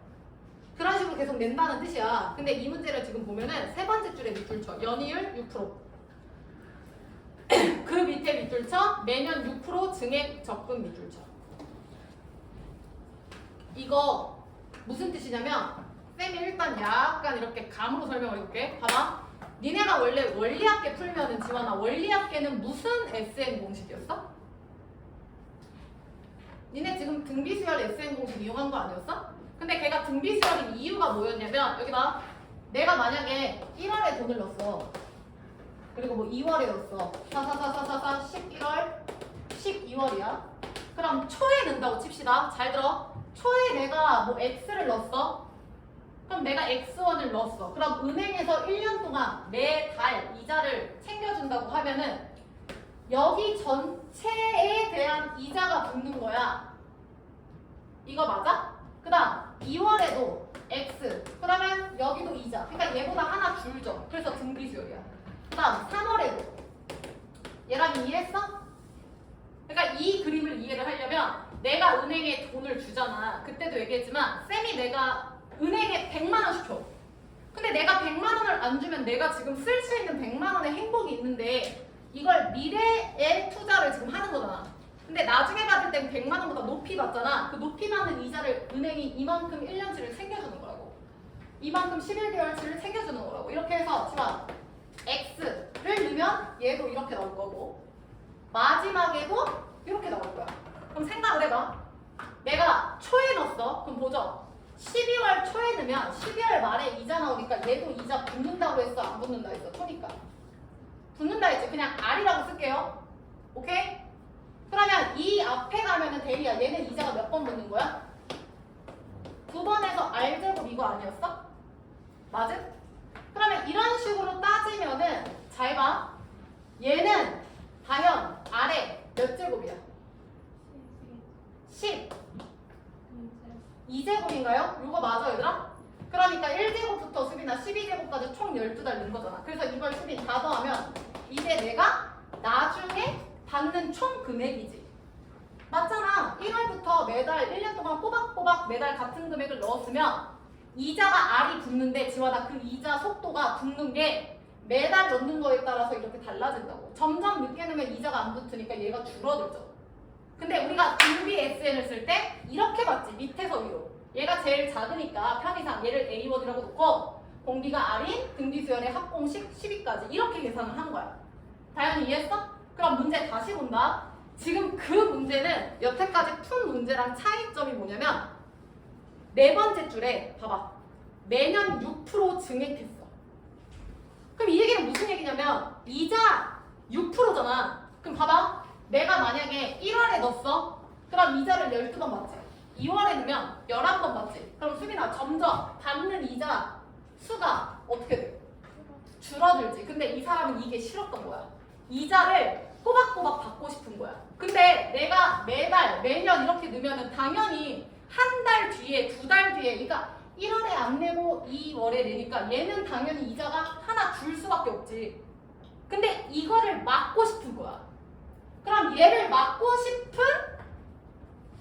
A: 그런 식으로 계속 낸다는 뜻이야. 근데 이 문제를 지금 보면은 세 번째 줄에 밑줄 쳐. 연이율 6%. 그 밑에 밑줄 쳐. 매년 6% 증액 적금 밑줄 쳐. 이거 무슨 뜻이냐면 쌤이 일단 약간 이렇게 감으로 설명을 해볼게. 봐봐. 니네가 원래 원리합계 풀면은 지원아 원리합계는 무슨 SN 공식이었어? 니네 지금 등비수열 SN 공식 이용한 거 아니었어? 근데 걔가 등비 수열인 이유가 뭐였냐면 여기 봐. 내가 만약에 1월에 돈을 넣었어. 그리고 뭐 2월에 넣었어. 11월, 12월이야. 그럼 초에 넣는다고 칩시다. 잘 들어. 초에 내가 뭐 X를 넣었어. 그럼 내가 X1을 넣었어. 그럼 은행에서 1년 동안 매달 이자를 챙겨준다고 하면은 여기 전체에 대한 이자가 붙는 거야. 이거 맞아? 그 다음 2월에도 X. 그러면 여기도 이자. 그러니까 얘보다 하나 줄죠. 그래서 등비수열이야. 그 다음 3월에도 얘랑 이해했어? 그러니까 이 그림을 이해를 하려면 내가 은행에 돈을 주잖아. 그때도 얘기했지만 쌤이 내가 은행에 100만 원씩 줘. 근데 내가 100만 원을 안 주면 내가 지금 쓸 수 있는 100만 원의 행복이 있는데 이걸 미래에 투자를 지금 하는 거잖아. 근데 나중에 받을 땐 100만 원보다 높이 받잖아. 그 높이 받는 이자를 은행이 이만큼 1년치를 챙겨주는 거라고. 이만큼 11개월치를 챙겨주는 거라고. 이렇게 해서 지금 X를 넣으면 얘도 이렇게 나올 거고 마지막에도 이렇게 나올 거야. 그럼 생각을 해봐. 내가 초에 넣었어. 그럼 보죠. 12월 초에 넣으면 12월 말에 이자 나오니까 얘도 이자 붙는다고 했어? 안 붙는다 했어? 초니까. 붙는다 했지. 그냥 R이라고 쓸게요. 오케이? 그러면 이 앞에 가면은 대리야. 얘는 이자가 몇 번 붙는 거야? 2번에서 R제곱 이거 아니었어? 맞음? 그러면 이런 식으로 따지면은 잘 봐. 얘는 당연 아래 몇 제곱이야? 10. 2제곱인가요? 이거 맞아 얘들아? 그러니까 1제곱부터 수빈아 12제곱까지 총 12달 넣은 거잖아. 그래서 이걸 수빈 다 더하면 이게 내가 나중에 받는 총 금액이지. 맞잖아. 1월부터 매달 1년 동안 꼬박꼬박 매달 같은 금액을 넣었으면 이자가 R이 붙는데 지원아 그 이자 속도가 붙는 게 매달 넣는 거에 따라서 이렇게 달라진다고. 점점 늦게 넣으면 이자가 안 붙으니까 얘가 줄어들죠. 근데 우리가 등비 SN을 쓸 때 이렇게 봤지. 밑에서 위로. 얘가 제일 작으니까 편의상 얘를 A1이라고 놓고 공비가 R인 등비수열의 합공식 12까지 이렇게 계산을 한 거야. 다현이 이해했어? 그럼 문제 다시 본다. 지금 그 문제는 여태까지 푼 문제랑 차이점이 뭐냐면 네 번째 줄에 봐봐. 매년 6% 증액했어. 그럼 이 얘기는 무슨 얘기냐면 이자 6%잖아. 그럼 봐봐. 내가 만약에 1월에 넣었어. 그럼 이자를 12번 받지. 2월에 넣으면 11번 받지. 그럼 수빈아 점점 받는 이자 수가 어떻게 돼? 줄어들지. 근데 이 사람은 이게 싫었던 거야. 이자를 꼬박꼬박 받고 싶은 거야. 근데 내가 매달 매년 이렇게 넣으면 당연히 한 달 뒤에 2달 뒤에 그러니까 1월에 안 내고 2월에 내니까 얘는 당연히 이자가 하나 줄 수밖에 없지. 근데 이거를 막고 싶은 거야. 그럼 얘를 막고 싶은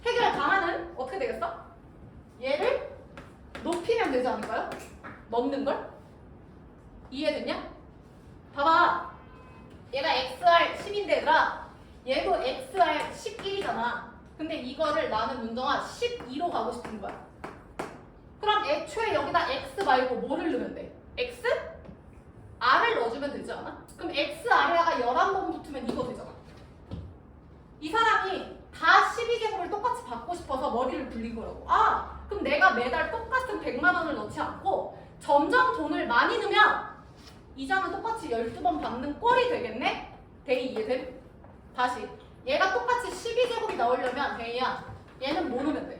A: 해결 방안은 어떻게 되겠어? 얘를 높이면 되지 않을까요? 넣는 걸? 이해됐냐? 봐봐. 얘가 XR 10인데 얘들아 얘도 XR 11이잖아. 근데 이거를 나는 문정아 12로 가고 싶은 거야. 그럼 애초에 여기다 X 말고 뭐를 넣으면 돼? X? R을 넣어주면 되지 않아? 그럼 X, R에다가 11번 붙으면 이거 되잖아. 이 사람이 다 12제곱을 똑같이 받고 싶어서 머리를 굴린 거라고. 아, 그럼 내가 매달 똑같은 100만 원을 넣지 않고 점점 돈을 많이 넣으면 이자는 똑같이 12번 받는 꼴이 되겠네? 대희 이해됨? 다시. 얘가 똑같이 12제곱이 나오려면 대희야 얘는 뭐 넣으면 돼?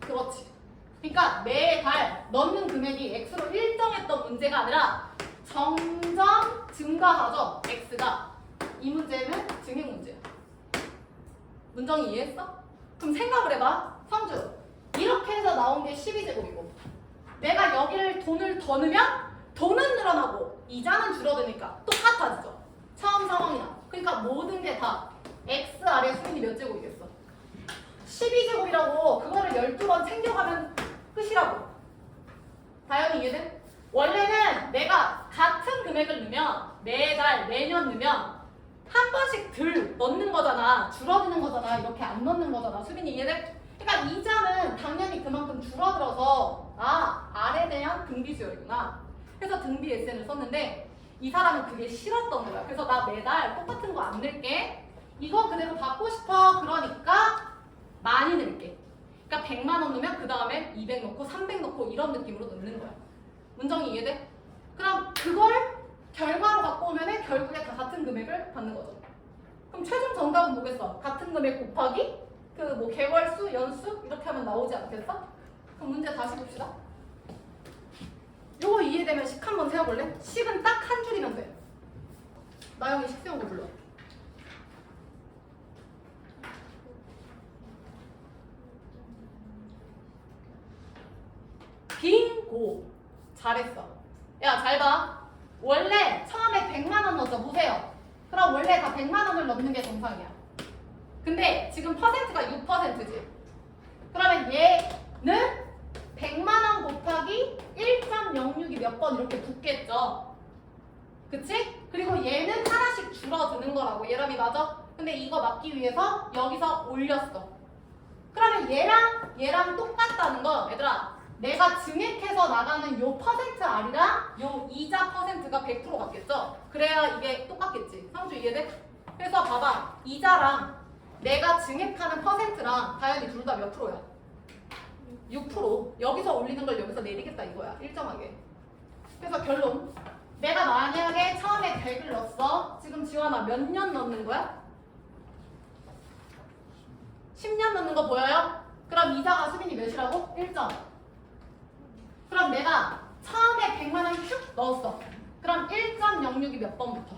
A: 그렇지. 그러니까 매달 넣는 금액이 X로 일정했던 문제가 아니라 점점 증가하죠. X가. 이 문제는 증액 문제야. 문정이 이해했어? 그럼 생각을 해봐. 성주. 이렇게 해서 나온 게 12제곱이고 내가 여기를 돈을 더 넣으면 돈은 늘어나고 이자는 줄어드니까 똑같아지죠. 처음 상황이나. 그러니까 모든 게 다 X 아래 수인이 몇 제곱이겠어? 12제곱이라고 그거를 12번 챙겨가면 끝이라고. 다현이 이해돼? 원래는 내가 같은 금액을 넣으면 매달 매년 넣으면 한 번씩 덜 넣는 거잖아. 줄어드는 거잖아. 이렇게 안 넣는 거잖아. 수빈이 이해돼? 그러니까 이자는 당연히 그만큼 줄어들어서 아, R에 대한 등비수열이구나. 그래서 등비 SN을 썼는데 이 사람은 그게 싫었던 거야. 그래서 나 매달 똑같은 거 안 낼게. 이거 그대로 받고 싶어. 그러니까 많이 넣을게. 그러니까 100만 원 넣으면 그 다음에 200 넣고 300 넣고 이런 느낌으로 넣는 거야. 문정이 이해돼? 그럼 그걸 결과로 갖고 오면 결국에 다 같은 금액을 받는 거죠. 그럼 최종 정답은 뭐겠어? 같은 금액 곱하기 그 뭐 개월수, 연수 이렇게 하면 나오지 않겠어? 그럼 문제 다시 봅시다. 요거 이해되면 식 한번 세워볼래? 식은 딱 한 줄이면 돼. 나영이 식 세운 거 불러. 빙고. 잘했어. 야, 잘 봐. 원래 처음에 100만 원 넣었죠. 보세요. 그럼 원래 다 100만 원을 넣는 게 정상이야. 근데 지금 퍼센트가 6%지. 그러면 얘는 100만 원 곱하기 1.06이 몇 번 이렇게 붙겠죠. 그치? 그리고 얘는 하나씩 줄어드는 거라고. 얘람이 맞아? 근데 이거 맞기 위해서 여기서 올렸어. 그러면 얘랑 똑같다는 건 얘들아 내가 증액해서 나가는 요 퍼센트 R이랑 요 이자 퍼센트가 100% 같겠죠? 그래야 이게 똑같겠지. 상주 이해돼? 그래서 봐봐. 이자랑 내가 증액하는 퍼센트랑 다현이 둘 다 몇 프로야? 6%. 여기서 올리는 걸 여기서 내리겠다 이거야. 일정하게. 그래서 결론. 내가 만약에 처음에 100을 넣었어. 지금 지원아 몇 년 넣는 거야? 10년 넣는 거 보여요? 그럼 이자가 수빈이 몇이라고? 1점. 그럼 내가 처음에 100만 원 슉 넣었어. 그럼 1.06이 몇 번부터?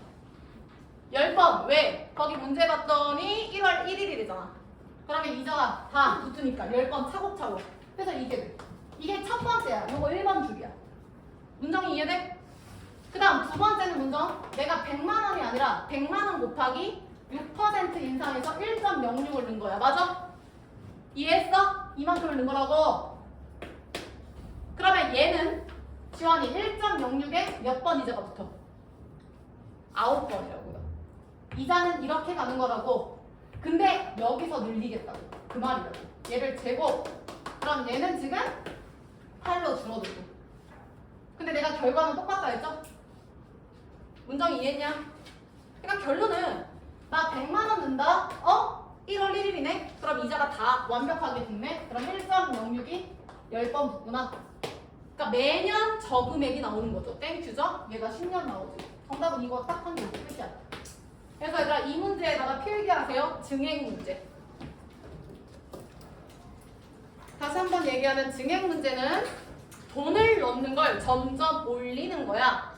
A: 10번. 왜? 거기 문제 봤더니 1월 1일이잖아. 그러면 이자가 다 붙으니까 10번 차곡차곡. 그래서 이게 돼. 이게 첫 번째야. 요거 1번 줄이야. 문정이 이해돼? 그 다음 두 번째는 문정. 내가 100만 원이 아니라 100만 원 곱하기 6% 인상해서 1.06을 넣은 거야. 맞아? 이해했어? 이만큼을 넣은 거라고. 그러면 얘는 지원이 1.06에 몇 번 이자가 붙어? 9번이라고요. 이자는 이렇게 가는 거라고. 근데 여기서 늘리겠다고. 그 말이라고. 얘를 재고. 그럼 얘는 지금 8로 줄어들고. 근데 내가 결과는 똑같다 했죠? 문정이 이해했냐? 그러니까 결론은 나 100만 원 넣는다. 1월 1일이네. 그럼 이자가 다 완벽하게 붙네. 그럼 1.06이 10번 붙구나. 그러니까 매년 저금액이 나오는 거죠. 땡큐죠? 얘가 10년 나오지. 정답은 이거 딱 한 개 끝이야. 그래서 얘들아 이 문제에다가 필기하세요. 증액 문제. 다시 한번 얘기하면 증액 문제는 돈을 넣는 걸 점점 올리는 거야.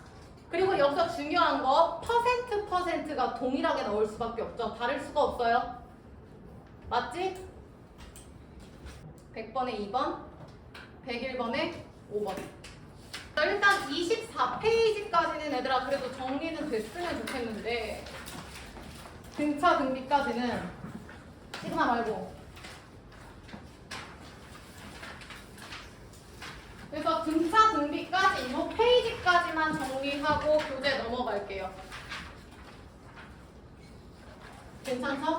A: 그리고 여기서 중요한 거 퍼센트가 동일하게 나올 수밖에 없죠. 다를 수가 없어요. 맞지? 100번에 2번, 101번에 5번. 일단 24페이지까지는 얘들아 그래도 정리는 됐으면 좋겠는데 등차 등비까지는 시그마 말고. 그래서 등차 등비까지 이 페이지까지만 정리하고 교재 넘어갈게요. 괜찮죠?